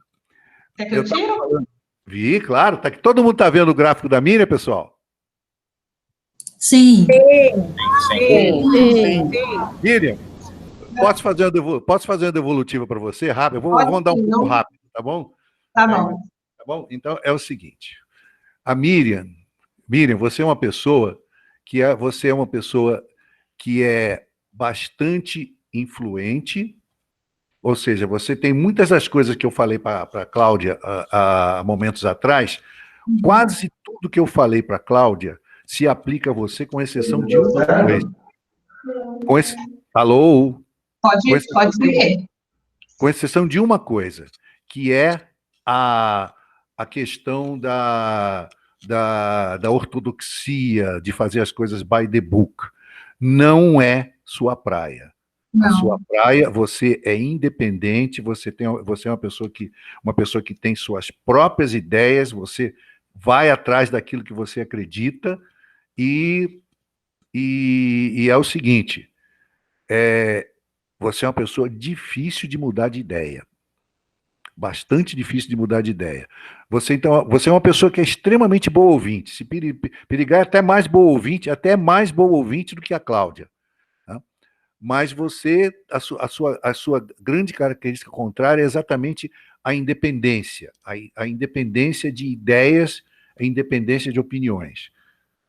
Quer que eu tiro? Vi, claro. Tá, todo mundo está vendo o gráfico da Miriam, pessoal? Sim. Sim. Miriam, posso fazer uma devolutiva para você, rápido? Eu vou andar um pouco rápido, tá bom? Tá bom. Tá bom? Então, é o seguinte. A Miriam, você é uma pessoa que é bastante influente, ou seja, você tem muitas das coisas que eu falei para a Cláudia há momentos atrás, quase tudo que eu falei para a Cláudia se aplica a você, com exceção de uma coisa. Alô? Pode seguir. Com exceção de uma coisa, que é a questão da ortodoxia, de fazer as coisas by the book. Não é sua praia. Não. A sua praia, você é independente, você é uma pessoa que tem suas próprias ideias, você vai atrás daquilo que você acredita, e é o seguinte, você é uma pessoa difícil de mudar de ideia. Bastante difícil de mudar de ideia. Você é uma pessoa que é extremamente boa ouvinte. Se perigar, é até mais boa ouvinte do que a Cláudia. Tá? Mas você, a sua grande característica contrária é exatamente a independência. A independência de ideias, a independência de opiniões.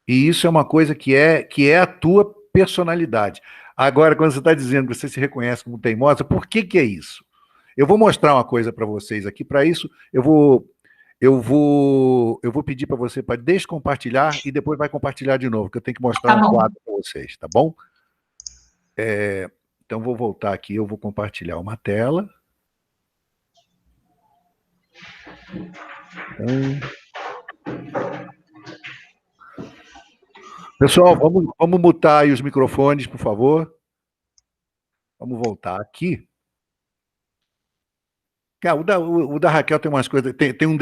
E isso é uma coisa que é a tua personalidade. Agora, quando você está dizendo que você se reconhece como teimosa, por que é isso? Eu vou mostrar uma coisa para vocês aqui. Para isso, eu vou pedir para você para descompartilhar e depois vai compartilhar de novo, que eu tenho que mostrar um quadro para vocês, tá bom? Então, vou voltar aqui, eu vou compartilhar uma tela. Pessoal, vamos mutar aí os microfones, por favor. Vamos voltar aqui. Cara, o da Raquel tem umas coisas. Tem um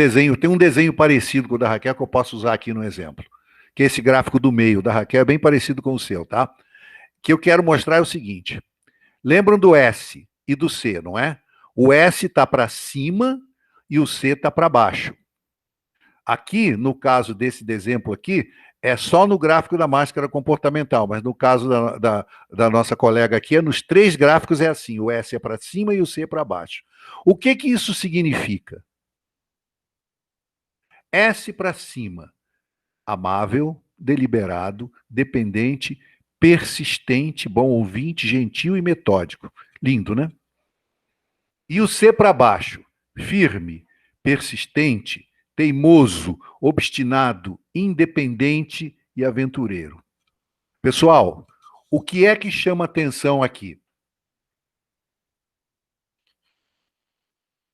desenho parecido com o da Raquel que eu posso usar aqui no exemplo. Que é esse gráfico do meio. O da Raquel é bem parecido com o seu, tá? O que eu quero mostrar é o seguinte. Lembram do S e do C, não é? O S está para cima e o C está para baixo. Aqui, no caso desse exemplo aqui, é só no gráfico da máscara comportamental, mas no caso da nossa colega aqui, nos 3 gráficos é assim, o S é para cima e o C é para baixo. O que isso significa? S para cima, amável, deliberado, dependente, persistente, bom ouvinte, gentil e metódico. Lindo, né? E o C para baixo, firme, persistente, teimoso, obstinado, independente e aventureiro. Pessoal, o que é que chama atenção aqui?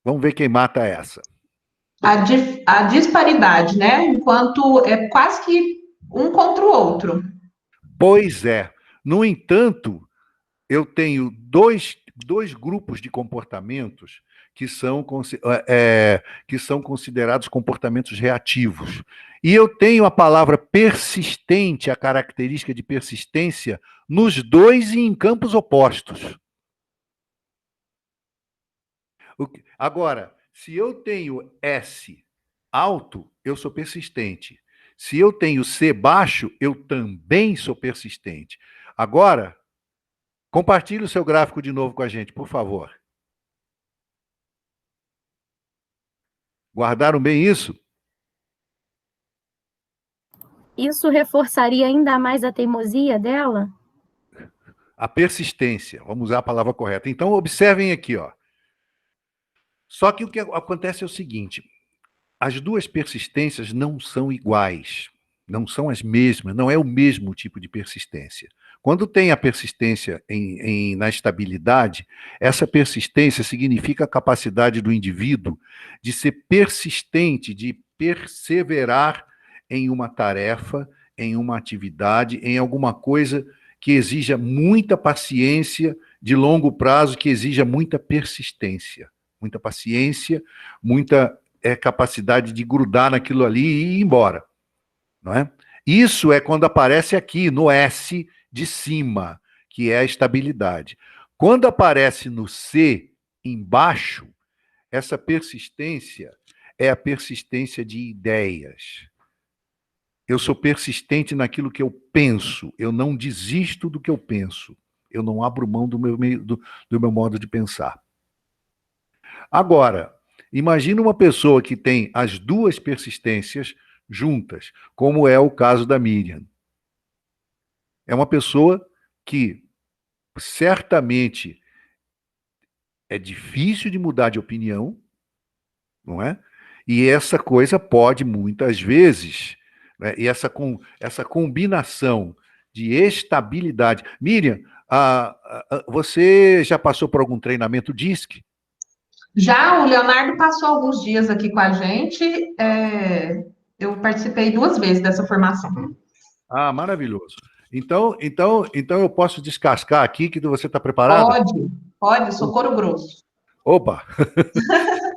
Vamos ver quem mata essa. A disparidade, né? Enquanto é quase que um contra o outro. Pois é. No entanto, eu tenho dois grupos de comportamentos que são considerados comportamentos reativos. E eu tenho a palavra persistente, a característica de persistência, nos dois e em campos opostos. Agora, se eu tenho S alto, eu sou persistente. Se eu tenho C baixo, eu também sou persistente. Agora, compartilhe o seu gráfico de novo com a gente, por favor. Guardaram bem isso? Isso reforçaria ainda mais a teimosia dela? A persistência, vamos usar a palavra correta. Então, observem aqui, ó. Só que o que acontece é o seguinte, as duas persistências não são iguais, não são as mesmas, não é o mesmo tipo de persistência. Quando tem a persistência na estabilidade, essa persistência significa a capacidade do indivíduo de ser persistente, de perseverar em uma tarefa, em uma atividade, em alguma coisa que exija muita paciência de longo prazo, que exija muita persistência, muita paciência, muita capacidade de grudar naquilo ali e ir embora. Não é? Isso é quando aparece aqui no S de cima, que é a estabilidade. Quando aparece no C embaixo, essa persistência é a persistência de ideias. Eu sou persistente naquilo que eu penso, eu não desisto do que eu penso, eu não abro mão do meu modo de pensar. Agora, imagina uma pessoa que tem as duas persistências juntas, como é o caso da Miriam. É uma pessoa que certamente é difícil de mudar de opinião, não é? E essa coisa pode, muitas vezes, né, e essa combinação de estabilidade. Miriam, você já passou por algum treinamento DISC? Já, o Leonardo passou alguns dias aqui com a gente, eu participei 2 vezes dessa formação. Ah, maravilhoso. Então eu posso descascar aqui, que você está preparado? Pode, sou couro grosso. Opa!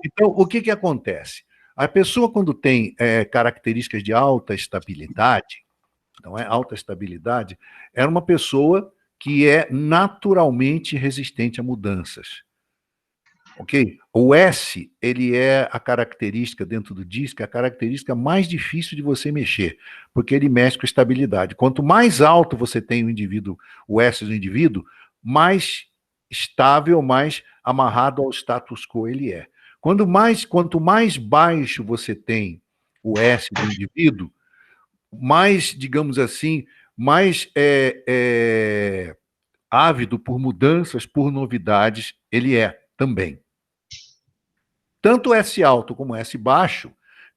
Então, o que acontece? A pessoa, quando tem características de alta estabilidade, não é? Alta estabilidade, é uma pessoa que é naturalmente resistente a mudanças. Ok? O S, ele é a característica dentro do DISC, a característica mais difícil de você mexer, porque ele mexe com estabilidade. Quanto mais alto você tem o indivíduo, o S do indivíduo, mais estável, mais amarrado ao status quo ele é. Quanto mais baixo você tem o S do indivíduo, mais, digamos assim, mais ávido por mudanças, por novidades, ele é também. Tanto S alto como S baixo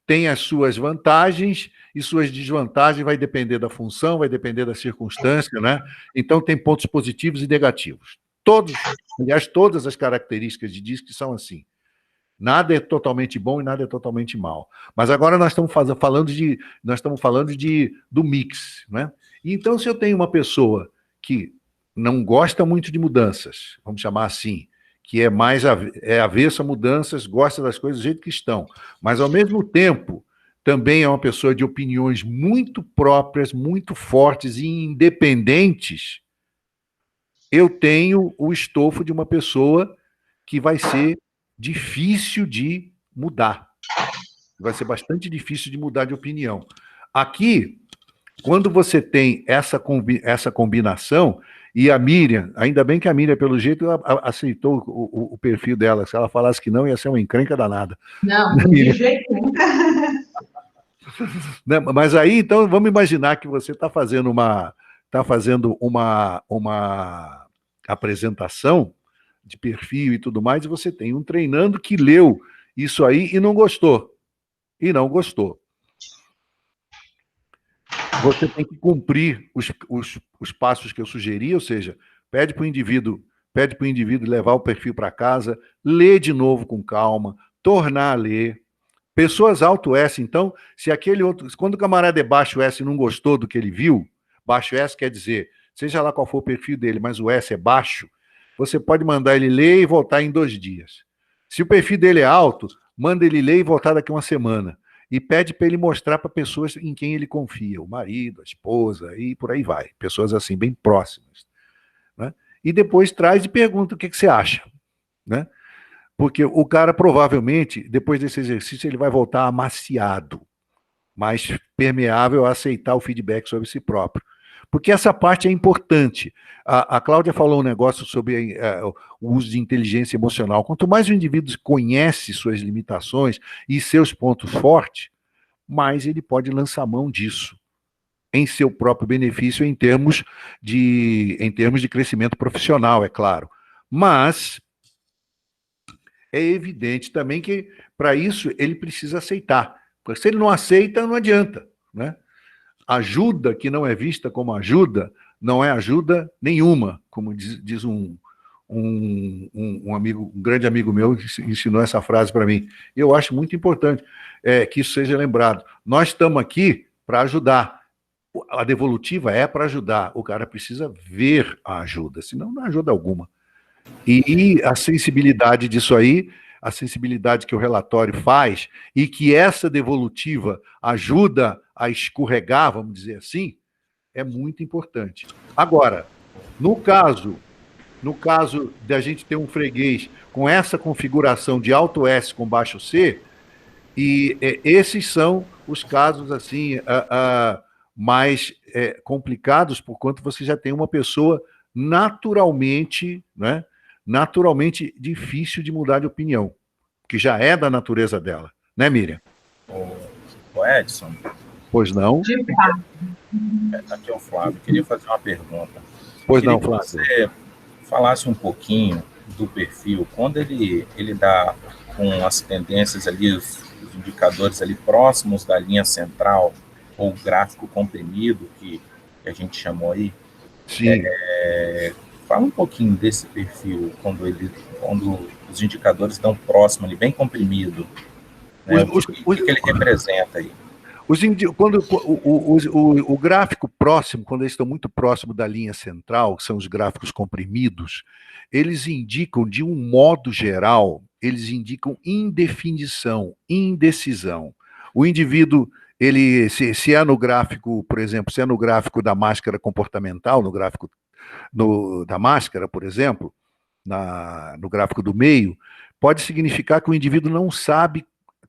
tem as suas vantagens e suas desvantagens, vai depender da função, vai depender da circunstância, né? Então tem pontos positivos e negativos. Aliás, todas as características de DISC são assim. Nada é totalmente bom e nada é totalmente mal. Mas agora nós estamos falando do mix, né? Então, se eu tenho uma pessoa que não gosta muito de mudanças, vamos chamar assim, que é mais avessa a mudanças, gosta das coisas do jeito que estão, mas, ao mesmo tempo, também é uma pessoa de opiniões muito próprias, muito fortes e independentes, eu tenho o estofo de uma pessoa que vai ser difícil de mudar. Vai ser bastante difícil de mudar de opinião. Aqui, quando você tem essa combinação, e a Miriam, ainda bem que a Miriam, pelo jeito, aceitou o perfil dela. Se ela falasse que não, ia ser uma encrenca danada. Não, de jeito nenhum. Mas aí, então, vamos imaginar que você está fazendo uma apresentação de perfil e tudo mais, e você tem um treinando que leu isso aí e não gostou. Você tem que cumprir os passos que eu sugeri, ou seja, pede para o indivíduo levar o perfil para casa, ler de novo com calma, tornar a ler. Pessoas alto S, então, se aquele outro, quando o camarada é baixo S e não gostou do que ele viu, baixo S quer dizer, seja lá qual for o perfil dele, mas o S é baixo, você pode mandar ele ler e voltar em 2 dias. Se o perfil dele é alto, manda ele ler e voltar daqui a uma semana. E pede para ele mostrar para pessoas em quem ele confia, o marido, a esposa, e por aí vai. Pessoas assim, bem próximas. Né? E depois traz e pergunta o que você acha. Né? Porque o cara, provavelmente, depois desse exercício, ele vai voltar amaciado, mais permeável a aceitar o feedback sobre si próprio. Porque essa parte é importante. A Cláudia falou um negócio sobre o uso de inteligência emocional. Quanto mais o indivíduo conhece suas limitações e seus pontos fortes, mais ele pode lançar mão disso. em seu próprio benefício em termos de crescimento profissional, é claro. Mas é evidente também que, para isso, ele precisa aceitar. Porque se ele não aceita, não adianta, né? Ajuda que não é vista como ajuda, não é ajuda nenhuma, como diz um grande amigo meu que ensinou essa frase para mim. Eu acho muito importante que isso seja lembrado. Nós estamos aqui para ajudar. A devolutiva é para ajudar. O cara precisa ver a ajuda, senão não ajuda alguma. E a sensibilidade disso aí, a sensibilidade que o relatório faz, e que essa devolutiva ajuda a escorregar, vamos dizer assim, é muito importante. Agora, no caso de a gente ter um freguês com essa configuração de alto S com baixo C, e esses são os casos assim mais complicados, por quanto você já tem uma pessoa naturalmente, né, naturalmente difícil de mudar de opinião, que já é da natureza dela, né, Miriam? O Edson. Pois não? Aqui é o Flávio. Queria fazer uma pergunta. Pois não, Flávio. Que você falasse um pouquinho do perfil, quando ele dá com as tendências ali, os indicadores ali próximos da linha central, ou gráfico comprimido, que a gente chamou aí. Sim. Fala um pouquinho desse perfil, quando os indicadores estão próximos ali, bem comprimido. Né? O que ele representa aí? Quando o gráfico próximo, quando eles estão muito próximo da linha central, que são os gráficos comprimidos, eles indicam, de um modo geral, eles indicam indefinição, indecisão. O indivíduo, se é no gráfico, por exemplo, se é no gráfico da máscara comportamental, no gráfico da máscara, por exemplo, no gráfico do meio, pode significar que o indivíduo não sabe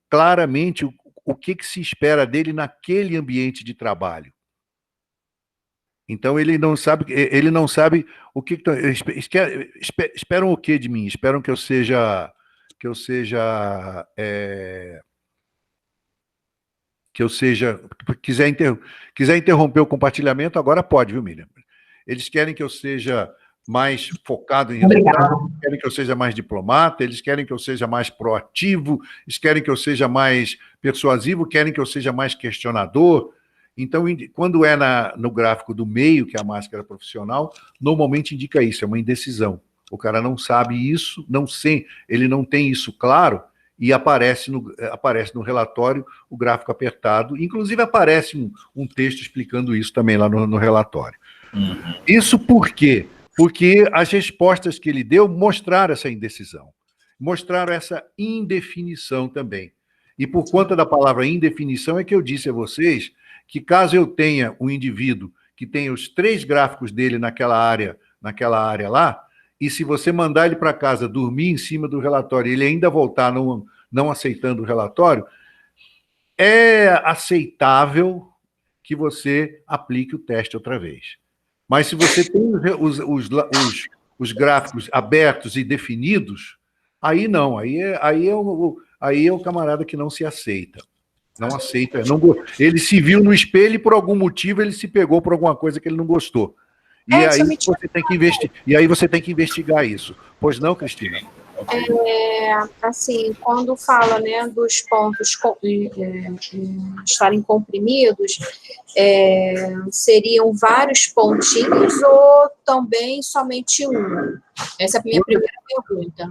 claramente o que se espera dele naquele ambiente de trabalho. Então ele não sabe o que esperam o que de mim? Esperam que eu seja quiser interromper o compartilhamento, agora pode, viu, Miriam? Eles querem que eu seja mais focado em resultados, eles querem que eu seja mais diplomata, eles querem que eu seja mais proativo, eles querem que eu seja mais persuasivo, querem que eu seja mais questionador. Então, quando é no gráfico do meio, que é a máscara profissional, normalmente indica isso, é uma indecisão. O cara não sabe isso, ele não tem isso claro, e aparece no relatório o gráfico apertado. Inclusive aparece um texto explicando isso também lá no relatório. Uhum. Isso por quê? Porque as respostas que ele deu mostraram essa indecisão, mostraram essa indefinição também. E por conta da palavra indefinição é que eu disse a vocês que caso eu tenha um indivíduo que tenha os 3 gráficos dele naquela área lá, e se você mandar ele para casa dormir em cima do relatório e ele ainda voltar não aceitando o relatório, é aceitável que você aplique o teste outra vez. Mas se você tem os gráficos abertos e definidos, aí não, aí é o camarada que não se aceita. Não aceita. Ele se viu no espelho e por algum motivo ele se pegou por alguma coisa que ele não gostou. E aí você tem que investigar isso. Pois não, Cristina? Assim, quando fala, né, dos pontos estarem comprimidos, seriam vários pontinhos ou também somente um? Essa é a minha primeira pergunta.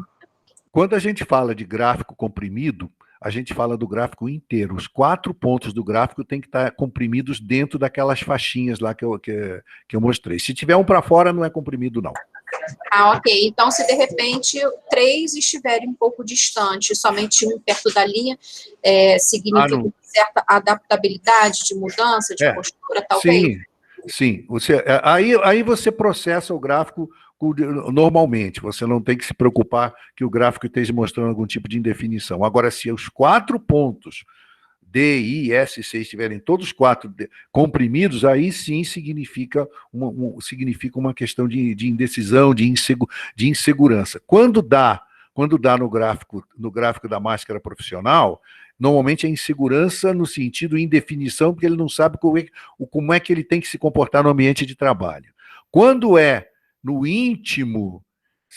Quando a gente fala de gráfico comprimido, a gente fala do gráfico inteiro. Os 4 pontos do gráfico têm que estar comprimidos dentro daquelas faixinhas lá que eu mostrei. Se tiver um para fora, não é comprimido, não. Ah, ok. Então, se de repente 3 estiverem um pouco distantes, somente um perto da linha, significa uma certa adaptabilidade de mudança, de postura, talvez? Sim. Aí você processa o gráfico normalmente, você não tem que se preocupar que o gráfico esteja mostrando algum tipo de indefinição. Agora, se os 4 pontos D, I, S, C estiverem todos 4 comprimidos, aí sim significa uma questão de indecisão, de insegurança. Quando dá no gráfico da máscara profissional, Normalmente é insegurança no sentido indefinição, porque ele não sabe como é que ele tem que se comportar no ambiente de trabalho. Quando é no íntimo,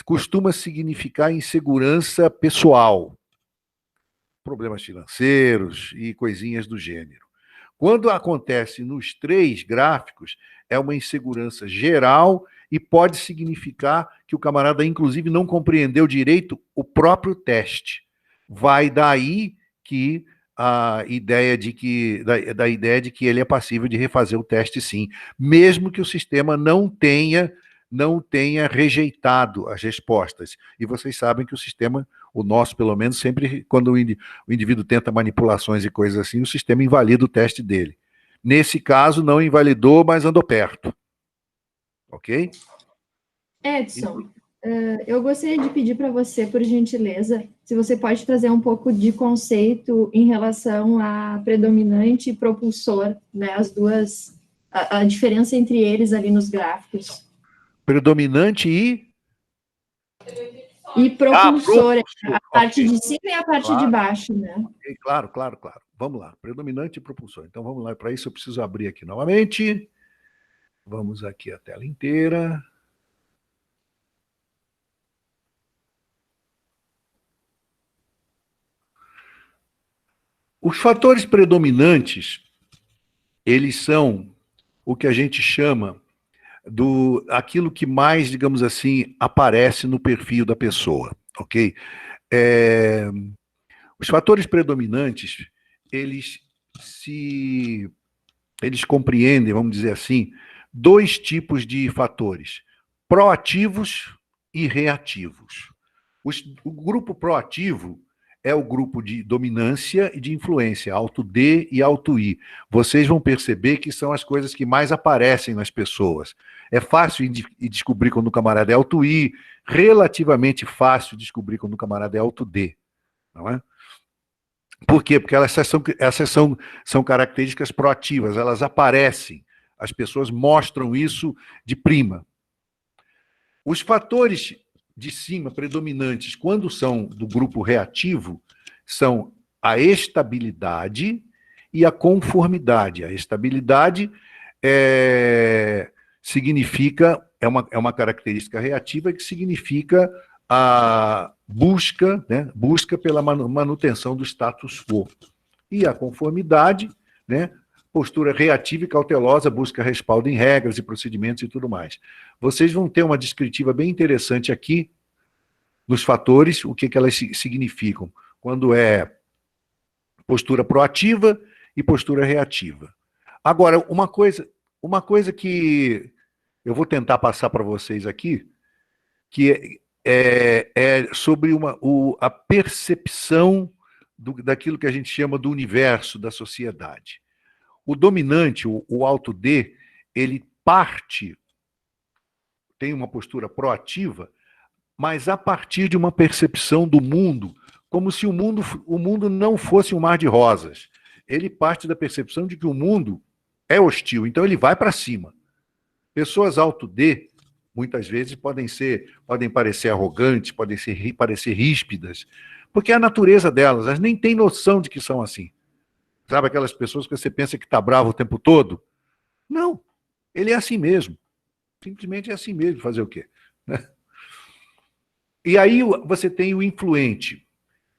costuma significar insegurança pessoal, problemas financeiros e coisinhas do gênero. Quando acontece nos 3 gráficos, é uma insegurança geral e pode significar que o camarada, inclusive, não compreendeu direito o próprio teste. Vai daí que a ideia de que, da ideia de que ele é passível de refazer o teste, sim, mesmo que o sistema não tenha rejeitado as respostas. E vocês sabem que o sistema, o nosso pelo menos, sempre, quando o indivíduo tenta manipulações e coisas assim, o sistema invalida o teste dele. Nesse caso, não invalidou, mas andou perto. Ok? Edson, eu gostaria de pedir para você, por gentileza, se você pode trazer um pouco de conceito em relação a predominante e propulsor, né, as duas, a diferença entre eles ali nos gráficos. Predominante e propulsor, propulsor, a parte okay. de cima e a parte de baixo, né? Okay, claro. Vamos lá, predominante e propulsor. Então vamos lá, para isso eu preciso abrir aqui novamente. Vamos aqui a tela inteira. Os fatores predominantes, eles são o que a gente chama aquilo que mais, digamos assim, aparece no perfil da pessoa, ok? Os fatores predominantes, eles compreendem, vamos dizer assim, 2 tipos de fatores, proativos e reativos. O grupo proativo é o grupo de dominância e de influência, alto D e alto I. Vocês vão perceber que são as coisas que mais aparecem nas pessoas. É fácil descobrir quando o camarada é alto I, relativamente fácil descobrir quando o camarada é alto D, não é? Por quê? Porque essas são características proativas, elas aparecem, as pessoas mostram isso de prima. Os fatores de cima predominantes, quando são do grupo reativo, são a estabilidade e a conformidade. A estabilidade significa, é uma característica reativa que significa a busca, né, busca pela manutenção do status quo. E a conformidade, né, postura reativa e cautelosa, busca respaldo em regras e procedimentos e tudo mais. Vocês vão ter uma descritiva bem interessante aqui dos fatores, o que elas significam, quando é postura proativa e postura reativa. Agora, uma coisa que eu vou tentar passar para vocês aqui, que é sobre a percepção daquilo que a gente chama do universo, da sociedade. O dominante, o alto D, ele tem uma postura proativa, mas a partir de uma percepção do mundo, como se o mundo não fosse um mar de rosas. Ele parte da percepção de que o mundo é hostil, então ele vai para cima. Pessoas alto D, muitas vezes, podem parecer arrogantes, podem parecer ríspidas, porque é a natureza delas, elas nem têm noção de que são assim. Sabe aquelas pessoas que você pensa que está bravo o tempo todo? Não, ele é assim mesmo. Simplesmente é assim mesmo, fazer o quê? Né? E aí você tem o influente,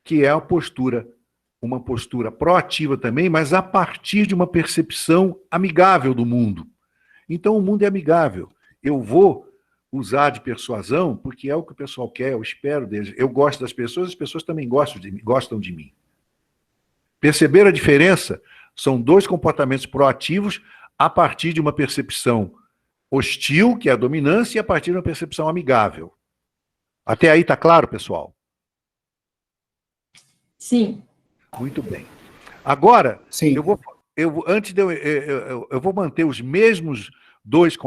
que é uma postura proativa também, mas a partir de uma percepção amigável do mundo. Então o mundo é amigável. Eu vou usar de persuasão porque é o que o pessoal quer, eu espero deles. Eu gosto das pessoas, as pessoas também gostam de mim. Perceber a diferença? São 2 comportamentos proativos a partir de uma percepção hostil, que é a dominância, e a partir de uma percepção amigável. Até aí está claro, pessoal? Sim. Muito bem. Agora, sim. Eu vou manter os mesmos 2,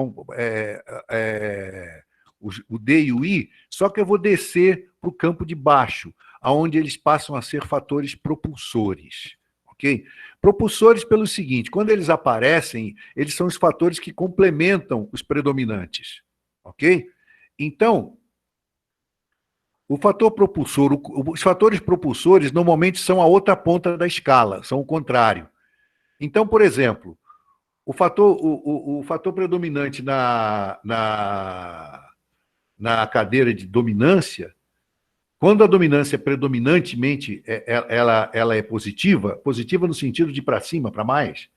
o D e o I, só que eu vou descer para o campo de baixo, onde eles passam a ser fatores propulsores. Ok? Propulsores pelo seguinte, quando eles aparecem, eles são os fatores que complementam os predominantes. Ok? Então, O fator propulsor, os fatores propulsores normalmente são a outra ponta da escala, são o contrário. Então, por exemplo, o fator predominante na cadeira de dominância, quando a dominância predominantemente ela é positiva no sentido de para cima, para mais,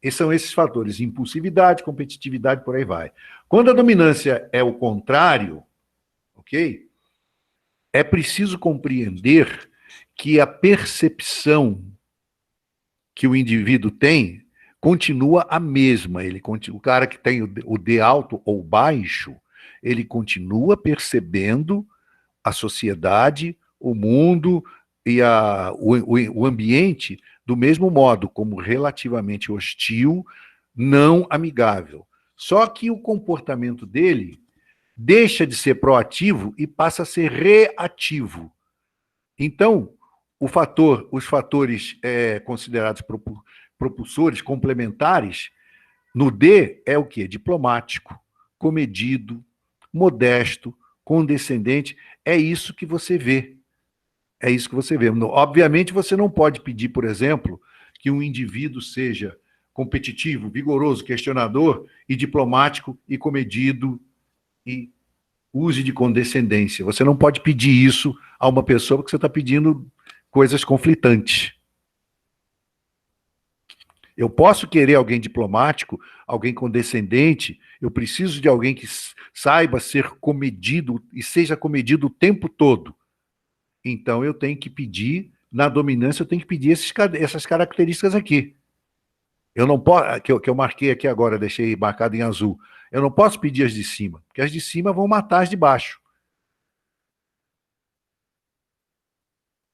e são esses fatores, impulsividade, competitividade, por aí vai. Quando a dominância é o contrário, ok? É preciso compreender que a percepção que o indivíduo tem continua a mesma. O cara que tem o D alto ou baixo, ele continua percebendo a sociedade, o mundo e o ambiente do mesmo modo, como relativamente hostil, não amigável. Só que o comportamento dele deixa de ser proativo e passa a ser reativo. Então, os fatores considerados propulsores complementares, no D é o quê? Diplomático, comedido, modesto, condescendente. É isso que você vê. É isso que você vê. Obviamente, você não pode pedir, por exemplo, que um indivíduo seja competitivo, vigoroso, questionador e diplomático e comedido e use de condescendência. Você não pode pedir isso a uma pessoa porque você está pedindo coisas conflitantes. Eu posso querer alguém diplomático, alguém condescendente, eu preciso de alguém que saiba ser comedido e seja comedido o tempo todo. Então eu tenho que pedir, na dominância, eu tenho que pedir essas características aqui. Eu não posso, que eu marquei aqui agora, deixei marcado em azul. Eu não posso pedir as de cima, porque as de cima vão matar as de baixo.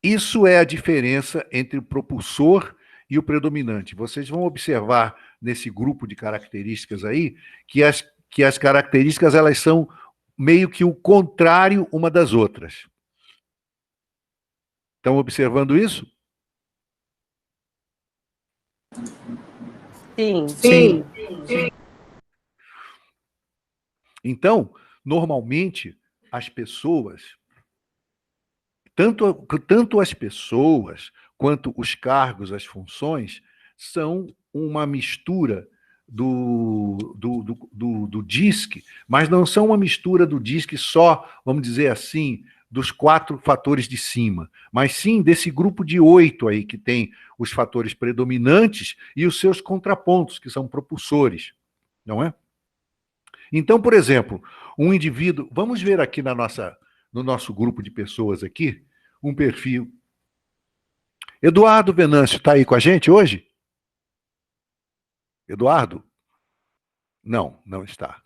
Isso é a diferença entre o propulsor e o predominante. Vocês vão observar nesse grupo de características aí que as características elas são meio que o contrário uma das outras. Estão observando isso? Sim. Sim. Sim. Então, normalmente, as pessoas, tanto as pessoas quanto os cargos, as funções, são uma mistura do DISC, mas não são uma mistura do DISC só, vamos dizer assim, dos 4 fatores de cima, mas sim desse grupo de 8 aí, que tem os fatores predominantes e os seus contrapontos, que são propulsores, não é? Então, por exemplo, um indivíduo... Vamos ver aqui no nosso grupo de pessoas aqui, um perfil. Eduardo Venâncio está aí com a gente hoje? Eduardo? Não, não está.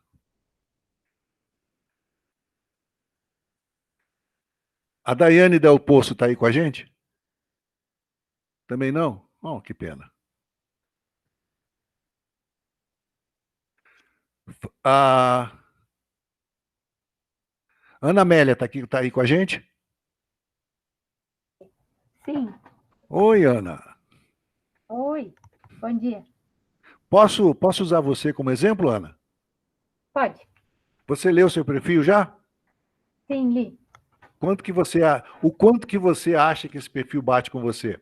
A Daiane Del Poço está aí com a gente? Também não? Oh, que pena. A Ana Amélia está aí com a gente? Sim. Oi, Ana. Oi, bom dia. Posso usar você como exemplo, Ana? Pode. Você leu seu perfil já? Sim, li. O quanto que você acha que esse perfil bate com você?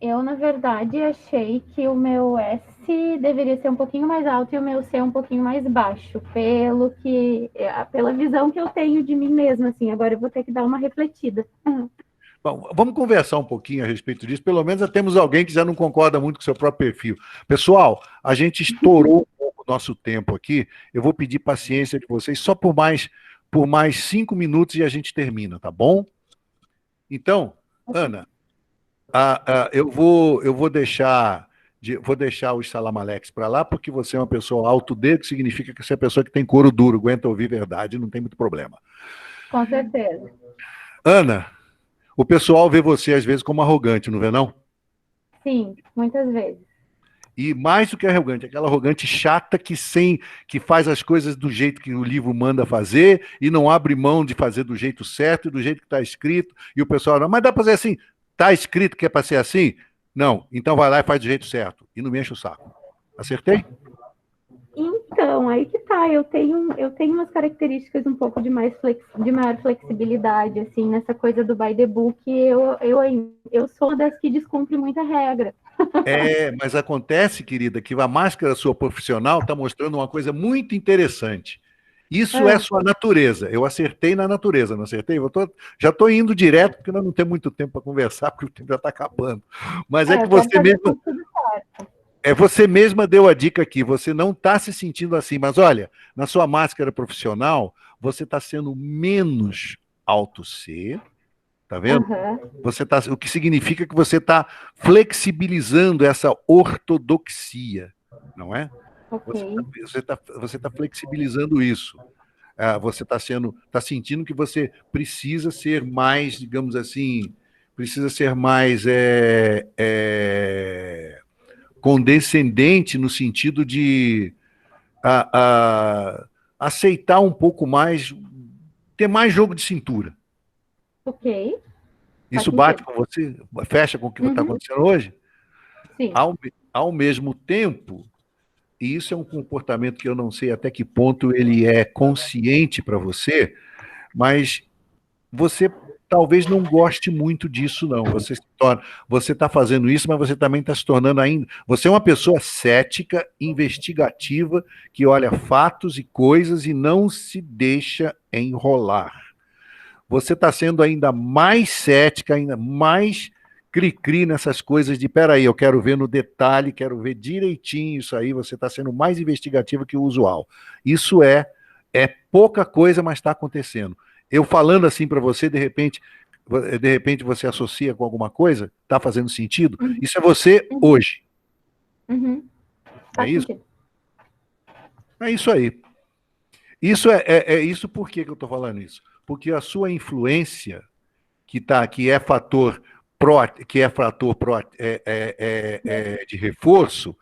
Eu, na verdade, achei que o meu S deveria ser um pouquinho mais alto e o meu C um pouquinho mais baixo, pela visão que eu tenho de mim mesma, assim. Agora eu vou ter que dar uma refletida. Bom, vamos conversar um pouquinho a respeito disso. Pelo menos já temos alguém que já não concorda muito com o seu próprio perfil. Pessoal, a gente estourou um pouco o nosso tempo aqui. Eu vou pedir paciência de vocês só por mais 5 minutos e a gente termina, tá bom? Então, Ana, eu vou deixar os salamaleques para lá, porque você é uma pessoa alto D, que significa que você é uma pessoa que tem couro duro, aguenta ouvir verdade, não tem muito problema. Com certeza. Ana, o pessoal vê você às vezes como arrogante, não vê não? Sim, muitas vezes. E mais do que arrogante, aquela arrogante chata que faz as coisas do jeito que o livro manda fazer e não abre mão de fazer do jeito certo e do jeito que está escrito, e o pessoal não, mas dá para fazer assim, está escrito que é para ser assim? Não, então vai lá e faz do jeito certo, e não me enche o saco. Acertei? Então, aí que tá, eu tenho umas características um pouco de maior flexibilidade, assim, nessa coisa do by the book, eu sou das que descumpre muita regra. Mas acontece, querida, que a máscara sua profissional está mostrando uma coisa muito interessante. Isso é sua natureza. Eu acertei na natureza, não acertei? Já estou indo direto, porque nós não temos muito tempo para conversar, porque o tempo já está acabando. Mas é que você mesma deu a dica aqui, você não está se sentindo assim, mas olha, na sua máscara profissional, você está sendo menos alto C, tá vendo? O que significa que você está flexibilizando essa ortodoxia, não é? Você tá flexibilizando isso. Você está sentindo que você precisa ser mais, digamos assim, condescendente no sentido de aceitar um pouco mais, ter mais jogo de cintura. Ok. Isso bate com você? Fecha com o que está acontecendo hoje? Sim. Ao mesmo tempo, e isso é um comportamento que eu não sei até que ponto ele é consciente para você, mas você talvez não goste muito disso, não. Você está fazendo isso, mas você também está se tornando ainda... Você é uma pessoa cética, investigativa, que olha fatos e coisas e não se deixa enrolar. Você está sendo ainda mais cética, ainda mais cri-cri nessas coisas de, peraí, eu quero ver no detalhe, quero ver direitinho isso aí, você está sendo mais investigativa que o usual. Isso é pouca coisa, mas está acontecendo. Eu falando assim para você, de repente você associa com alguma coisa, está fazendo sentido? Isso é você hoje. É isso? É isso aí. Isso isso por que eu estou falando isso? Porque a sua influência, que é fator de reforço,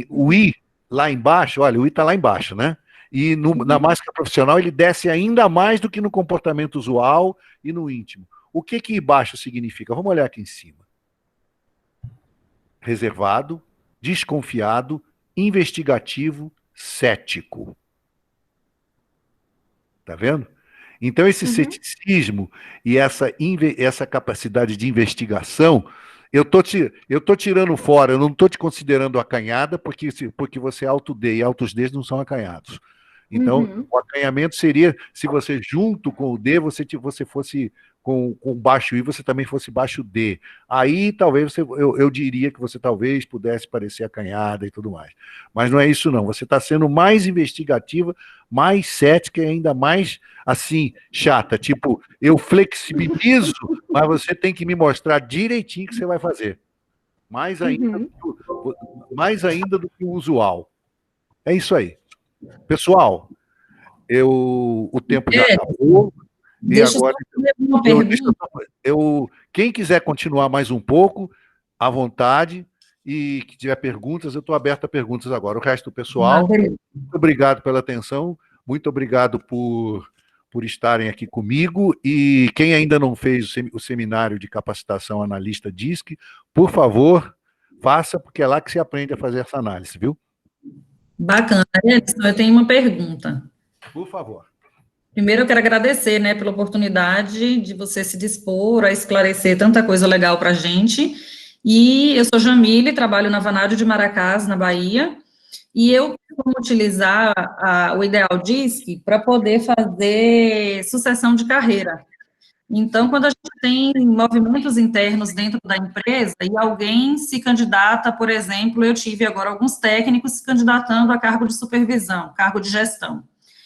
o I lá embaixo, olha, o I está lá embaixo, né? E na máscara profissional ele desce ainda mais do que no comportamento usual e no íntimo. O que I baixo significa? Vamos olhar aqui em cima. Reservado, desconfiado, investigativo, cético. Tá vendo? Então, esse ceticismo e essa capacidade de investigação, eu tô tirando fora, eu não estou te considerando acanhada, porque você é alto D e altos Ds não são acanhados. Então, o acanhamento seria se você, junto com o D, você fosse com baixo I, você também fosse baixo D. Aí, talvez, eu diria que você talvez pudesse parecer acanhada e tudo mais. Mas não é isso, não. Você está sendo mais investigativa, mais cética e ainda mais, assim, chata. Tipo, eu flexibilizo, mas você tem que me mostrar direitinho o que você vai fazer. Mais ainda do que o usual. É isso aí. Pessoal, o tempo já acabou. E agora, quem quiser continuar mais um pouco, à vontade, e que tiver perguntas, eu estou aberto a perguntas agora. O resto do pessoal, muito obrigado pela atenção, muito obrigado por estarem aqui comigo, e quem ainda não fez o seminário de capacitação analista DISC, por favor, faça, porque é lá que se aprende a fazer essa análise, viu? Bacana, Edson, eu tenho uma pergunta. Por favor. Primeiro, eu quero agradecer, pela oportunidade de você se dispor a esclarecer tanta coisa legal para a gente. E eu sou Jamile, trabalho na Vanádio de Maracás, na Bahia, e eu vou utilizar o Ideal DISC para poder fazer sucessão de carreira. Então, quando a gente tem movimentos internos dentro da empresa e alguém se candidata, por exemplo, eu tive agora alguns técnicos se candidatando a cargo de supervisão, cargo de gestão.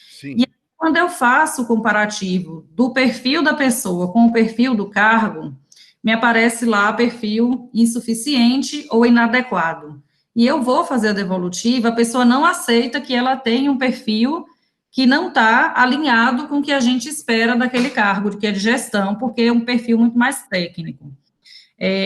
Sim. E quando eu faço o comparativo do perfil da pessoa com o perfil do cargo, me aparece lá perfil insuficiente ou inadequado. E eu vou fazer a devolutiva, a pessoa não aceita que ela tem um perfil que não está alinhado com o que a gente espera daquele cargo, que é de gestão, porque é um perfil muito mais técnico.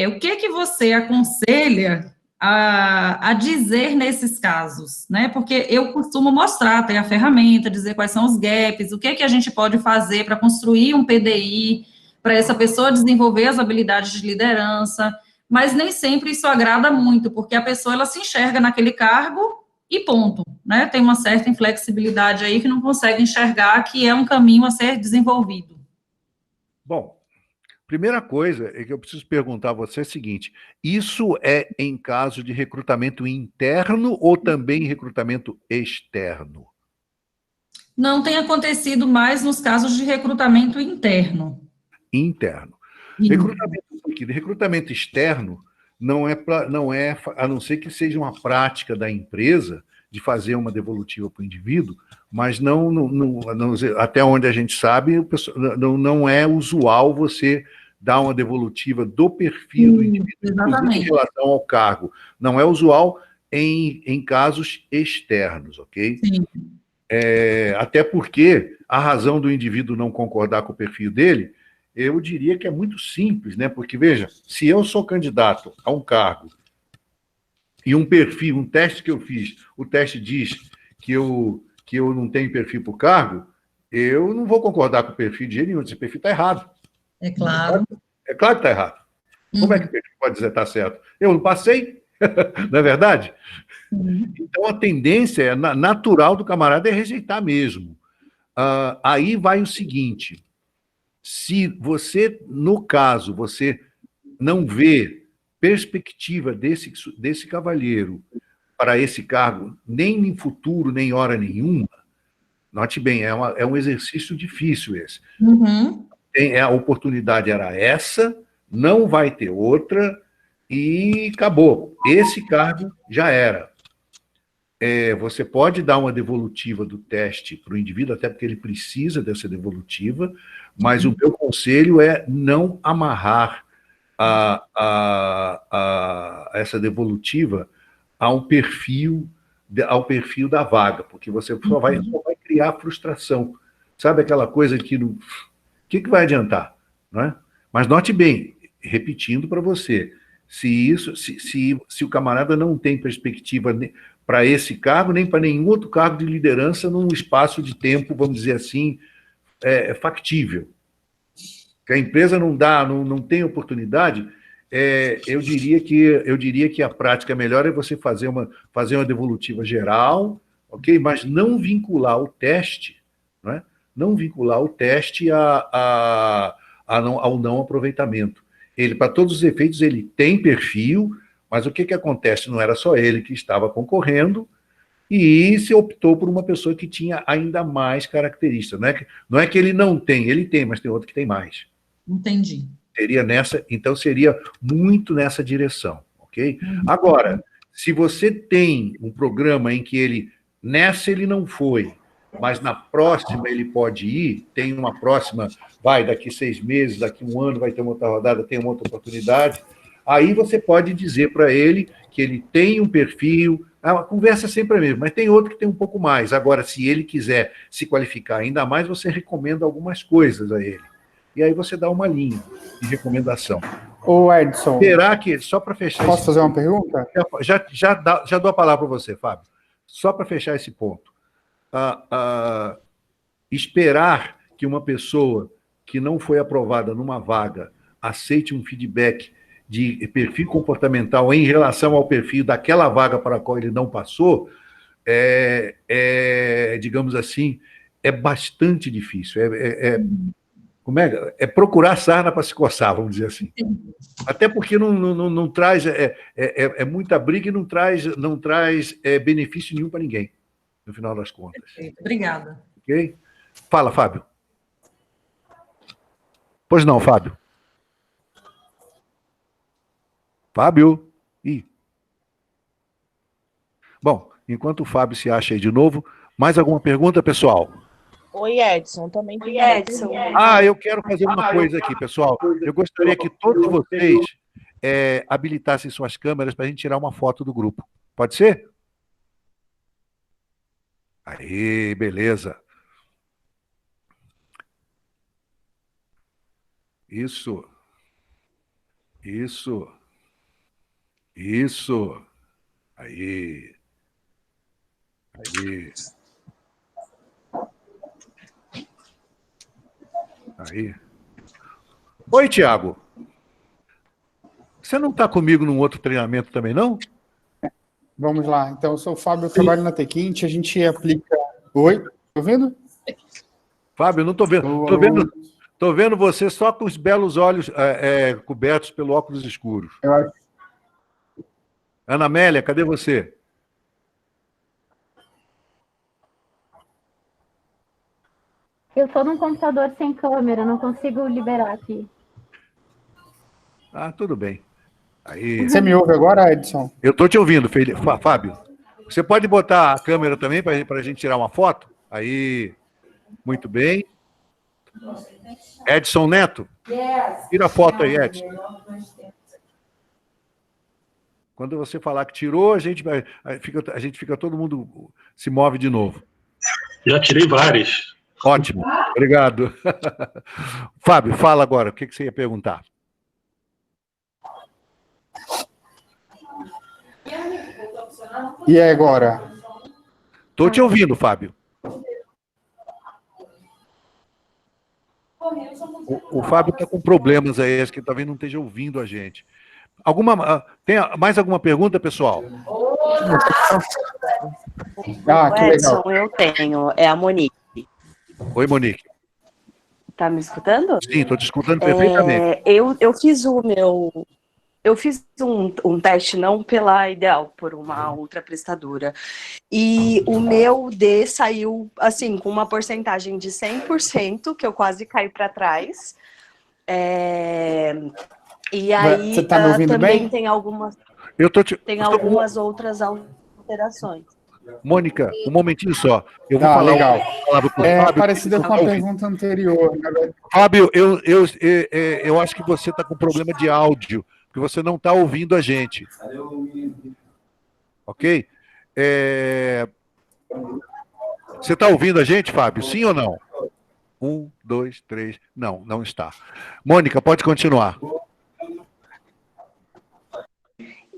O que você aconselha a dizer nesses casos, Porque eu costumo mostrar, ter a ferramenta, dizer quais são os gaps, o que a gente pode fazer para construir um PDI, para essa pessoa desenvolver as habilidades de liderança, mas nem sempre isso agrada muito, porque a pessoa ela se enxerga naquele cargo e ponto, né? Tem uma certa inflexibilidade aí que não consegue enxergar que é um caminho a ser desenvolvido. Bom, primeira coisa é que eu preciso perguntar a você é o seguinte, isso é em caso de recrutamento interno ou também recrutamento externo? Não tem acontecido mais nos casos de recrutamento interno. Interno. Recrutamento externo não é, a não ser que seja uma prática da empresa de fazer uma devolutiva para o indivíduo, mas até onde a gente sabe, não é usual você dar uma devolutiva do perfil do indivíduo, inclusive em relação ao cargo. Não é usual em casos externos, ok? Sim. Até porque a razão do indivíduo não concordar com o perfil dele, eu diria que é muito simples, né? Porque, veja, se eu sou candidato a um cargo e um perfil, um teste que eu fiz, o teste diz que eu não tenho perfil para o cargo, eu não vou concordar com o perfil de jeito nenhum. Esse perfil está errado. É claro. É claro que está errado. Como é que o perfil pode dizer que está certo? Eu não passei, não é verdade? Então, a tendência natural do camarada é rejeitar mesmo. Aí vai o seguinte, se você, no caso, você não vê perspectiva desse cavalheiro para esse cargo, nem em futuro, nem em hora nenhuma, note bem, é um exercício difícil esse. A oportunidade era essa, não vai ter outra, e acabou. Esse cargo já era. Você pode dar uma devolutiva do teste para o indivíduo, até porque ele precisa dessa devolutiva, mas o meu conselho é não amarrar essa devolutiva ao perfil da vaga, porque você só vai criar frustração. Sabe aquela coisa que o que vai adiantar? Não é? Mas note bem, repetindo para você, se o camarada não tem perspectiva para esse cargo, nem para nenhum outro cargo de liderança num espaço de tempo, vamos dizer assim, factível. Que a empresa não tem oportunidade, eu diria que a prática melhor é você fazer uma devolutiva geral, ok? Mas não vincular o teste, não é? Não vincular o teste ao não aproveitamento. Ele, para todos os efeitos, ele tem perfil, mas o que acontece? Não era só ele que estava concorrendo, e se optou por uma pessoa que tinha ainda mais características. Não é que ele não tem, ele tem, mas tem outro que tem mais. Entendi. Então seria muito nessa direção, ok? Agora, se você tem um programa em que nessa ele não foi, mas na próxima ele pode ir, tem uma próxima, daqui 6 meses, daqui 1 ano vai ter uma outra rodada, tem uma outra oportunidade, aí você pode dizer para ele que ele tem um perfil, a conversa é sempre a mesma, mas tem outro que tem um pouco mais. Agora, se ele quiser se qualificar ainda mais, você recomenda algumas coisas a ele. E aí você dá uma linha de recomendação. Ô, Edson. Será que, só para fechar... Posso fazer uma pergunta? Já dou a palavra para você, Fábio. Só para fechar esse ponto. Esperar que uma pessoa que não foi aprovada numa vaga aceite um feedback de perfil comportamental em relação ao perfil daquela vaga para a qual ele não passou, digamos assim, é bastante difícil. Como é procurar sarna para se coçar, vamos dizer assim. Até porque não traz... É muita briga e não traz benefício nenhum para ninguém, no final das contas. Perfeito. Obrigada. Ok? Fala, Fábio. Pois não, Fábio. Fábio. Bom, enquanto o Fábio se acha aí de novo, mais alguma pergunta, pessoal? Oi, Edson, também tem Edson. Eu quero fazer uma coisa aqui, pessoal. Eu gostaria que todos vocês habilitassem suas câmeras para a gente tirar uma foto do grupo. Pode ser? Aí, beleza. Isso. Aí. Oi, Tiago. Você não está comigo num outro treinamento também, não? Vamos lá. Então, eu sou o Fábio, eu trabalho na Tequinte, a gente aplica... Oi? Tá ouvindo? Fábio, não estou vendo. Tô vendo você só com os belos olhos cobertos pelo óculos escuros. Ana Amélia, cadê você? Eu estou num computador sem câmera, não consigo liberar aqui. Ah, tudo bem. Aí... Você me ouve agora, Edson? Eu estou te ouvindo, Fábio. Você pode botar a câmera também para a gente tirar uma foto? Aí, muito bem. Edson Neto, tira a foto aí, Edson. Quando você falar que tirou, a gente fica todo mundo se move de novo. Já tirei várias. Ótimo, obrigado. Fábio, fala agora, o que você ia perguntar? E agora? Estou te ouvindo, Fábio. O Fábio está com problemas aí, acho que talvez não esteja ouvindo a gente. Tem mais alguma pergunta, pessoal? Que Edson, legal. eu tenho, é a Monique. Oi, Monique. Tá me escutando? Sim, estou te escutando perfeitamente. Eu fiz um teste não pela Ideal, por uma outra prestadora. E o meu D saiu, assim, com uma porcentagem de 100%, que eu quase caí para trás. E aí Você tá me ouvindo também bem? tem algumas, algumas outras alterações. Mônica, um momentinho só. Eu vou falar legal. uma palavra com o É Fábio. parecido com a pergunta anterior. Na verdade. Fábio, eu acho que você está com problema de áudio, porque você não está ouvindo a gente. Ok? Você está ouvindo a gente, Fábio? Sim ou não? 1, 2, 3. Não, não está. Mônica, pode continuar.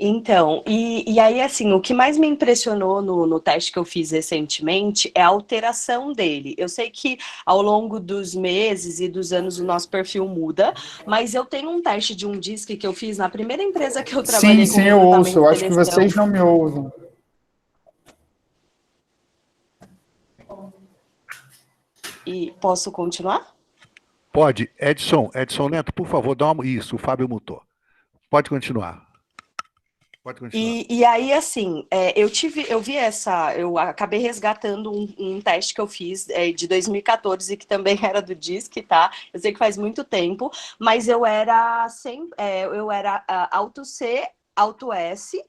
Então, e aí, assim, o que mais me impressionou no teste que eu fiz recentemente é a alteração dele. Eu sei que ao longo dos meses e dos anos o nosso perfil muda, mas eu tenho um teste de um DISC que eu fiz na primeira empresa que eu trabalhei Sim, com eu recrutamento ouço. Eu e acho que seleção. vocês não me ouvem. E posso continuar? Pode. Edson Neto, por favor, dá uma... Isso, o Fábio mutou. Pode continuar. Pode continuar. E aí, assim, eu acabei resgatando um teste que eu fiz de 2014, que também era do DISC, tá? Eu sei que faz muito tempo, mas eu era alto C, alto S,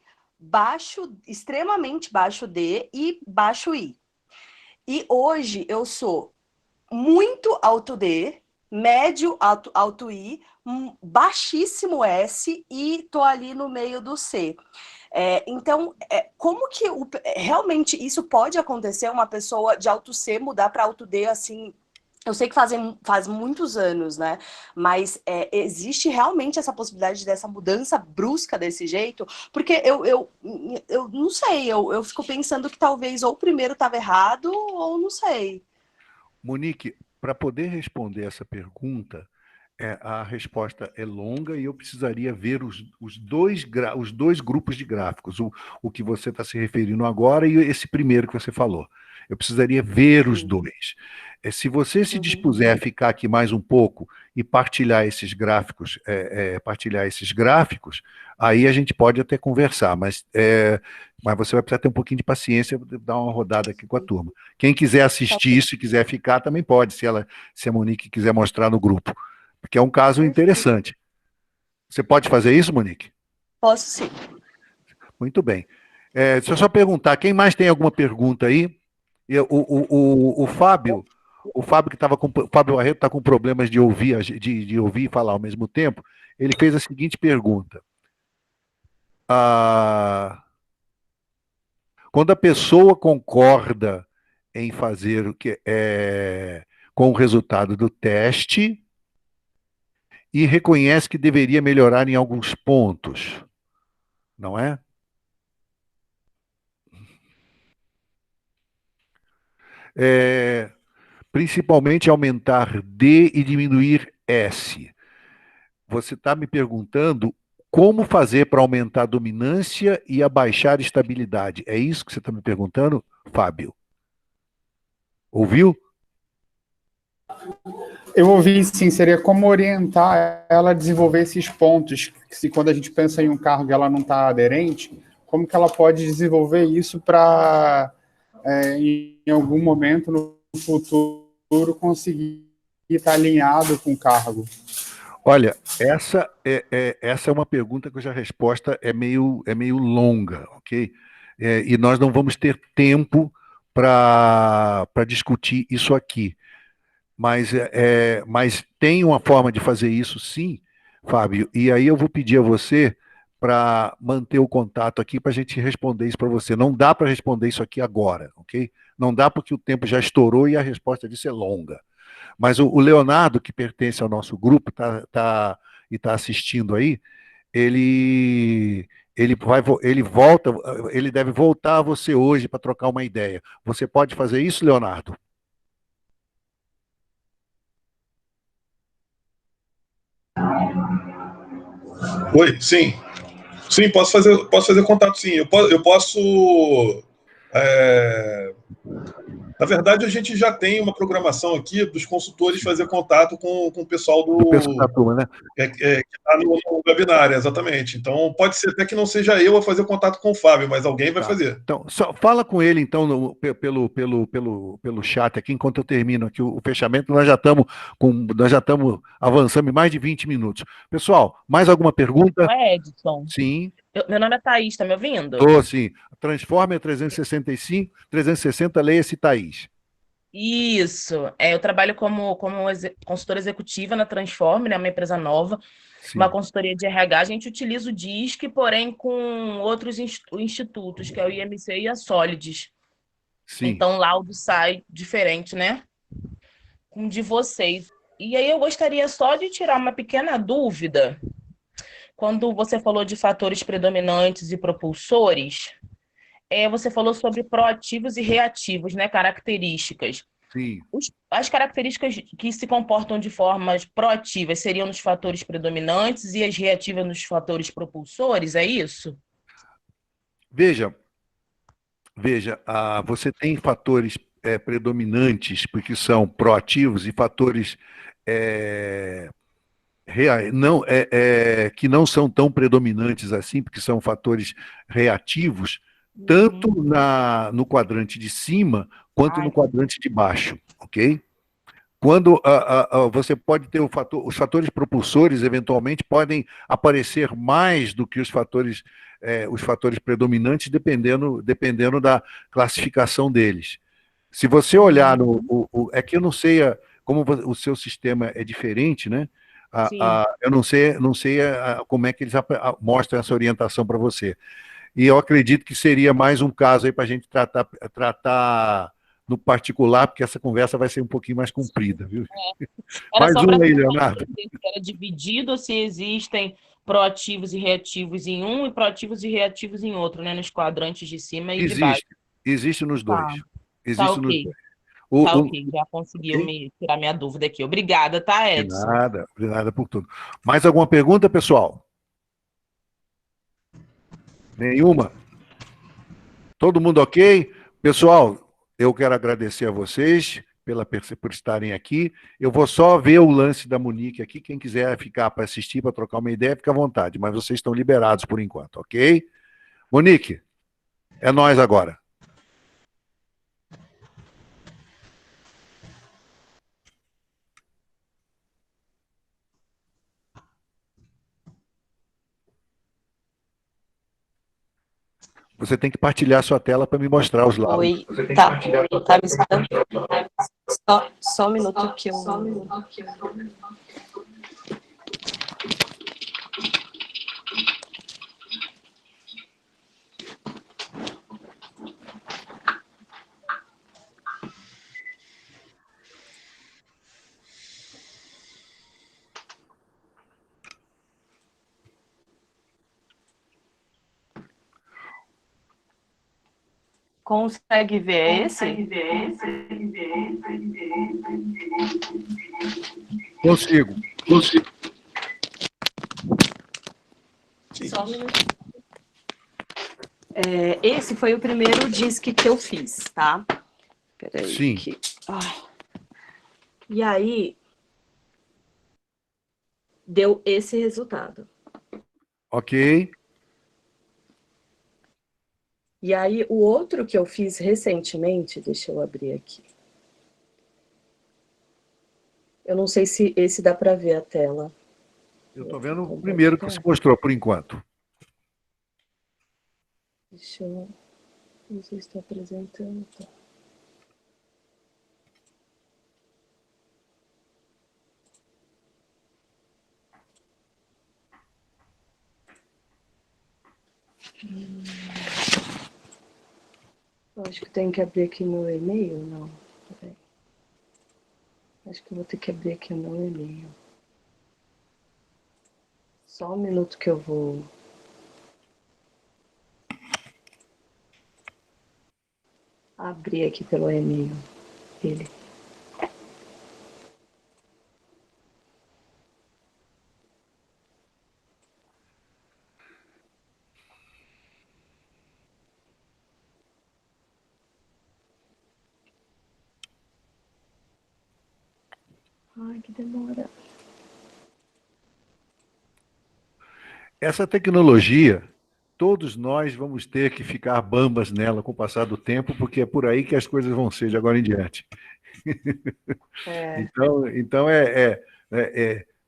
extremamente baixo D e baixo I. E hoje eu sou muito alto D, médio alto I, baixíssimo S e tô ali no meio do C. Então, como que realmente isso pode acontecer, uma pessoa de alto C mudar para alto D, assim, eu sei que faz muitos anos, né? Mas existe realmente essa possibilidade dessa mudança brusca desse jeito? Porque eu não sei, eu fico pensando que talvez ou o primeiro estava errado, ou não sei. Monique, para poder responder essa pergunta, a resposta é longa e eu precisaria ver os dois grupos de gráficos, o que você está se referindo agora e esse primeiro que você falou. Eu precisaria ver os dois. Se você se dispuser a ficar aqui mais um pouco e partilhar esses gráficos, aí a gente pode até conversar, mas você vai precisar ter um pouquinho de paciência para dar uma rodada aqui com a turma. Quem quiser assistir isso e quiser ficar, também pode, se a Monique quiser mostrar no grupo, porque é um caso interessante. Você pode fazer isso, Monique? Posso sim. Muito bem. Deixa eu só perguntar, quem mais tem alguma pergunta aí? O Fábio Barreto está com problemas de ouvir e falar ao mesmo tempo. Ele fez a seguinte pergunta. Quando a pessoa concorda em fazer com o resultado do teste e reconhece que deveria melhorar em alguns pontos, não é? Principalmente aumentar D e diminuir S. Você está me perguntando como fazer para aumentar a dominância e abaixar a estabilidade? É isso que você está me perguntando, Fábio? Ouviu? Eu ouvi, sim, seria como orientar ela a desenvolver esses pontos, se quando a gente pensa em um cargo ela não está aderente, como que ela pode desenvolver isso para, em algum momento no futuro, conseguir estar alinhado com o cargo? Olha, essa é uma pergunta cuja resposta é meio longa, ok? E nós não vamos ter tempo para discutir isso aqui. Mas tem uma forma de fazer isso, sim, Fábio. E aí eu vou pedir a você para manter o contato aqui para a gente responder isso para você. Não dá para responder isso aqui agora, ok? Não dá porque o tempo já estourou e a resposta disso é longa. Mas o Leonardo, que pertence ao nosso grupo, está assistindo aí, ele deve voltar a você hoje para trocar uma ideia. Você pode fazer isso, Leonardo? Oi, sim. Sim, posso fazer contato, sim. Eu posso... Na verdade, a gente já tem uma programação aqui dos consultores fazer contato com o pessoal do pessoal da turma, né? Que está no webinar, exatamente. Então, pode ser até que não seja eu a fazer contato com o Fábio, mas alguém vai fazer. Então, só fala com ele, então, pelo chat aqui, enquanto eu termino aqui o fechamento. Nós já estamos avançando em mais de 20 minutos. Pessoal, mais alguma pergunta? Edson. Sim. Meu nome é Thaís, tá me ouvindo? Estou, sim. Transformer 360, leia-se Thaís. Isso. Eu trabalho como consultora executiva na Transform, né, uma empresa nova, uma consultoria de RH. A gente utiliza o DISC, porém com outros institutos, que é o IMC e a Solids. Sim. Então, o laudo sai diferente, né? Com o de vocês. E aí eu gostaria só de tirar uma pequena dúvida. Quando você falou de fatores predominantes e propulsores, você falou sobre proativos e reativos, né? Características. Sim. As características que se comportam de formas proativas seriam nos fatores predominantes e as reativas nos fatores propulsores, é isso? Veja, você tem fatores predominantes, porque são proativos, e fatores que não são tão predominantes assim, porque são fatores reativos, tanto no quadrante de cima quanto no quadrante de baixo, ok? Quando você pode ter os fatores propulsores, eventualmente, podem aparecer mais do que os fatores predominantes, dependendo da classificação deles. Se você olhar é que eu não sei como o seu sistema é diferente, né? Eu não sei como é que eles mostram essa orientação para você. E eu acredito que seria mais um caso aí para a gente tratar no particular, porque essa conversa vai ser um pouquinho mais comprida, viu? Mais um aí, Leonardo. Se era dividido ou se existem proativos e reativos em um e proativos e reativos em outro, né? Nos quadrantes de cima e de baixo. Existe nos dois. Tá ok. Ok, já conseguiu me tirar minha dúvida aqui. Obrigada, tá, Edson? De nada por tudo. Mais alguma pergunta, pessoal? Nenhuma? Todo mundo ok? Pessoal, eu quero agradecer a vocês por estarem aqui. Eu vou só ver o lance da Monique aqui. Quem quiser ficar para assistir, para trocar uma ideia, fica à vontade. Mas vocês estão liberados por enquanto, ok? Monique, é nós agora. Você tem que partilhar sua tela para me mostrar os lados. Oi, tá me escutando? Só um minuto que eu... Consegue ver esse? Consigo. Só um minutinho. Esse foi o primeiro disque que eu fiz, tá? Peraí. Sim. Que... E aí, deu esse resultado. Ok. E aí, o outro que eu fiz recentemente, deixa eu abrir aqui. Eu não sei se esse dá para ver a tela. Eu estou vendo o primeiro que você mostrou, por enquanto. Deixa eu... Não sei se está apresentando. Tá. Eu acho que tem que abrir aqui meu e-mail, não? Peraí. Acho que eu vou ter que abrir aqui o meu e-mail. Só um minuto que eu vou... abrir aqui pelo e-mail dele. Ai, que demora. Essa tecnologia, todos nós vamos ter que ficar bambas nela com o passar do tempo, porque é por aí que as coisas vão ser de agora em diante. Então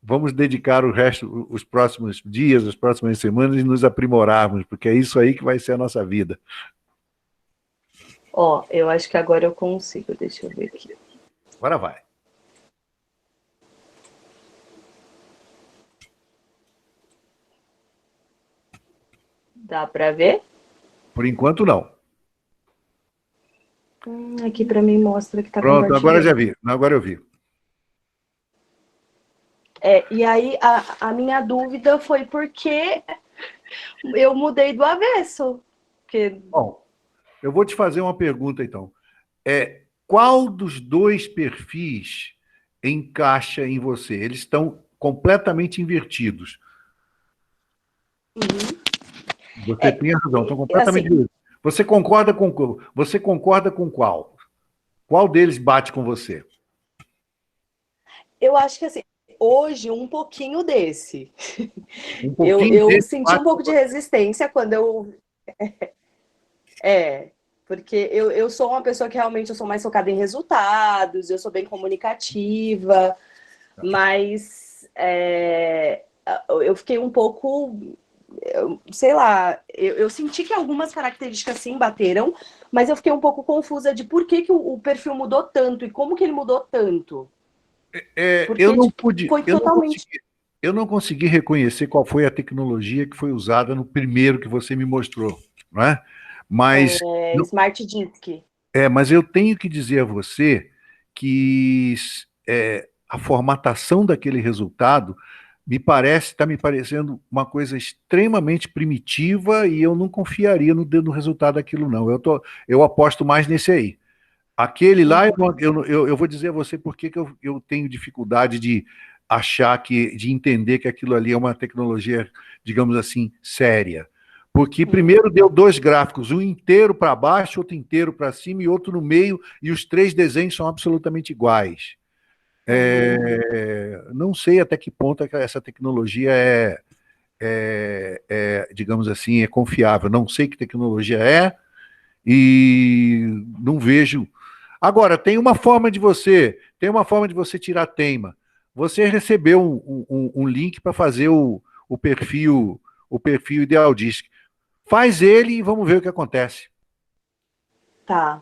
vamos dedicar o resto, os próximos dias, as próximas semanas, e nos aprimorarmos, porque é isso aí que vai ser a nossa vida. Eu acho que agora eu consigo, deixa eu ver aqui. Agora vai. Dá para ver? Por enquanto, não. Aqui para mim mostra que está Pronto, agora já compartilhando. vi. Agora eu vi. E aí a minha dúvida foi porque eu mudei do avesso. Porque... Bom, eu vou te fazer uma pergunta, então. Qual dos dois perfis encaixa em você? Eles estão completamente invertidos. Você tem razão, estão completamente invertidos. Você concorda com qual? Qual deles bate com você? Eu acho que assim, hoje um pouquinho desse. pouquinho eu desse senti bate um pouco de resistência quando eu... Porque eu sou uma pessoa que realmente eu sou mais focada em resultados, eu sou bem comunicativa, mas eu fiquei um pouco... sei lá, eu senti que algumas características sim bateram, mas eu fiquei um pouco confusa de por que o perfil mudou tanto e como que ele mudou tanto. Porque, eu não consegui reconhecer qual foi a tecnologia que foi usada no primeiro que você me mostrou, não é? Mas Smart Disk. Mas eu tenho que dizer a você que a formatação daquele resultado está me parecendo uma coisa extremamente primitiva e eu não confiaria no resultado daquilo, não. Eu aposto mais nesse aí. Aquele lá, eu vou dizer a você por que eu tenho dificuldade de achar de entender que aquilo ali é uma tecnologia, digamos assim, séria. Porque primeiro deu dois gráficos, um inteiro para baixo, outro inteiro para cima e outro no meio, e os três desenhos são absolutamente iguais. Não sei até que ponto essa tecnologia digamos assim, é confiável. Não sei que tecnologia e não vejo. Agora, tem uma forma de você tirar teima. Você recebeu um link para fazer o perfil Ideal Disc. Faz ele e vamos ver o que acontece. Tá.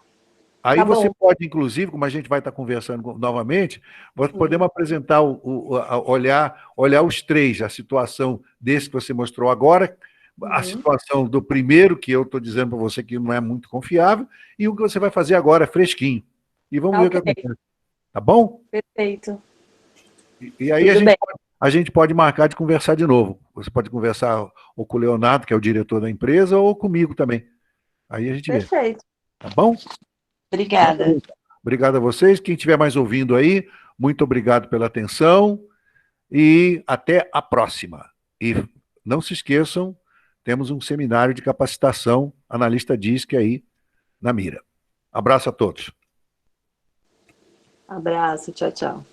Aí Tá você bom. pode, inclusive, como a gente vai estar conversando novamente, podemos apresentar, olhar os três, a situação desse que você mostrou agora, a situação do primeiro, que eu estou dizendo para você que não é muito confiável, e o que você vai fazer agora, fresquinho. E vamos ver o que acontece. Tá bom? Perfeito. E aí a gente pode marcar de conversar de novo. Você pode conversar ou com o Leonardo, que é o diretor da empresa, ou comigo também. Aí a gente vê. Perfeito. Tá bom? Obrigada. Obrigado a vocês. Quem estiver mais ouvindo aí, muito obrigado pela atenção e até a próxima. E não se esqueçam temos um seminário de capacitação analista DISC aí na mira. Abraço a todos. Abraço, tchau, tchau.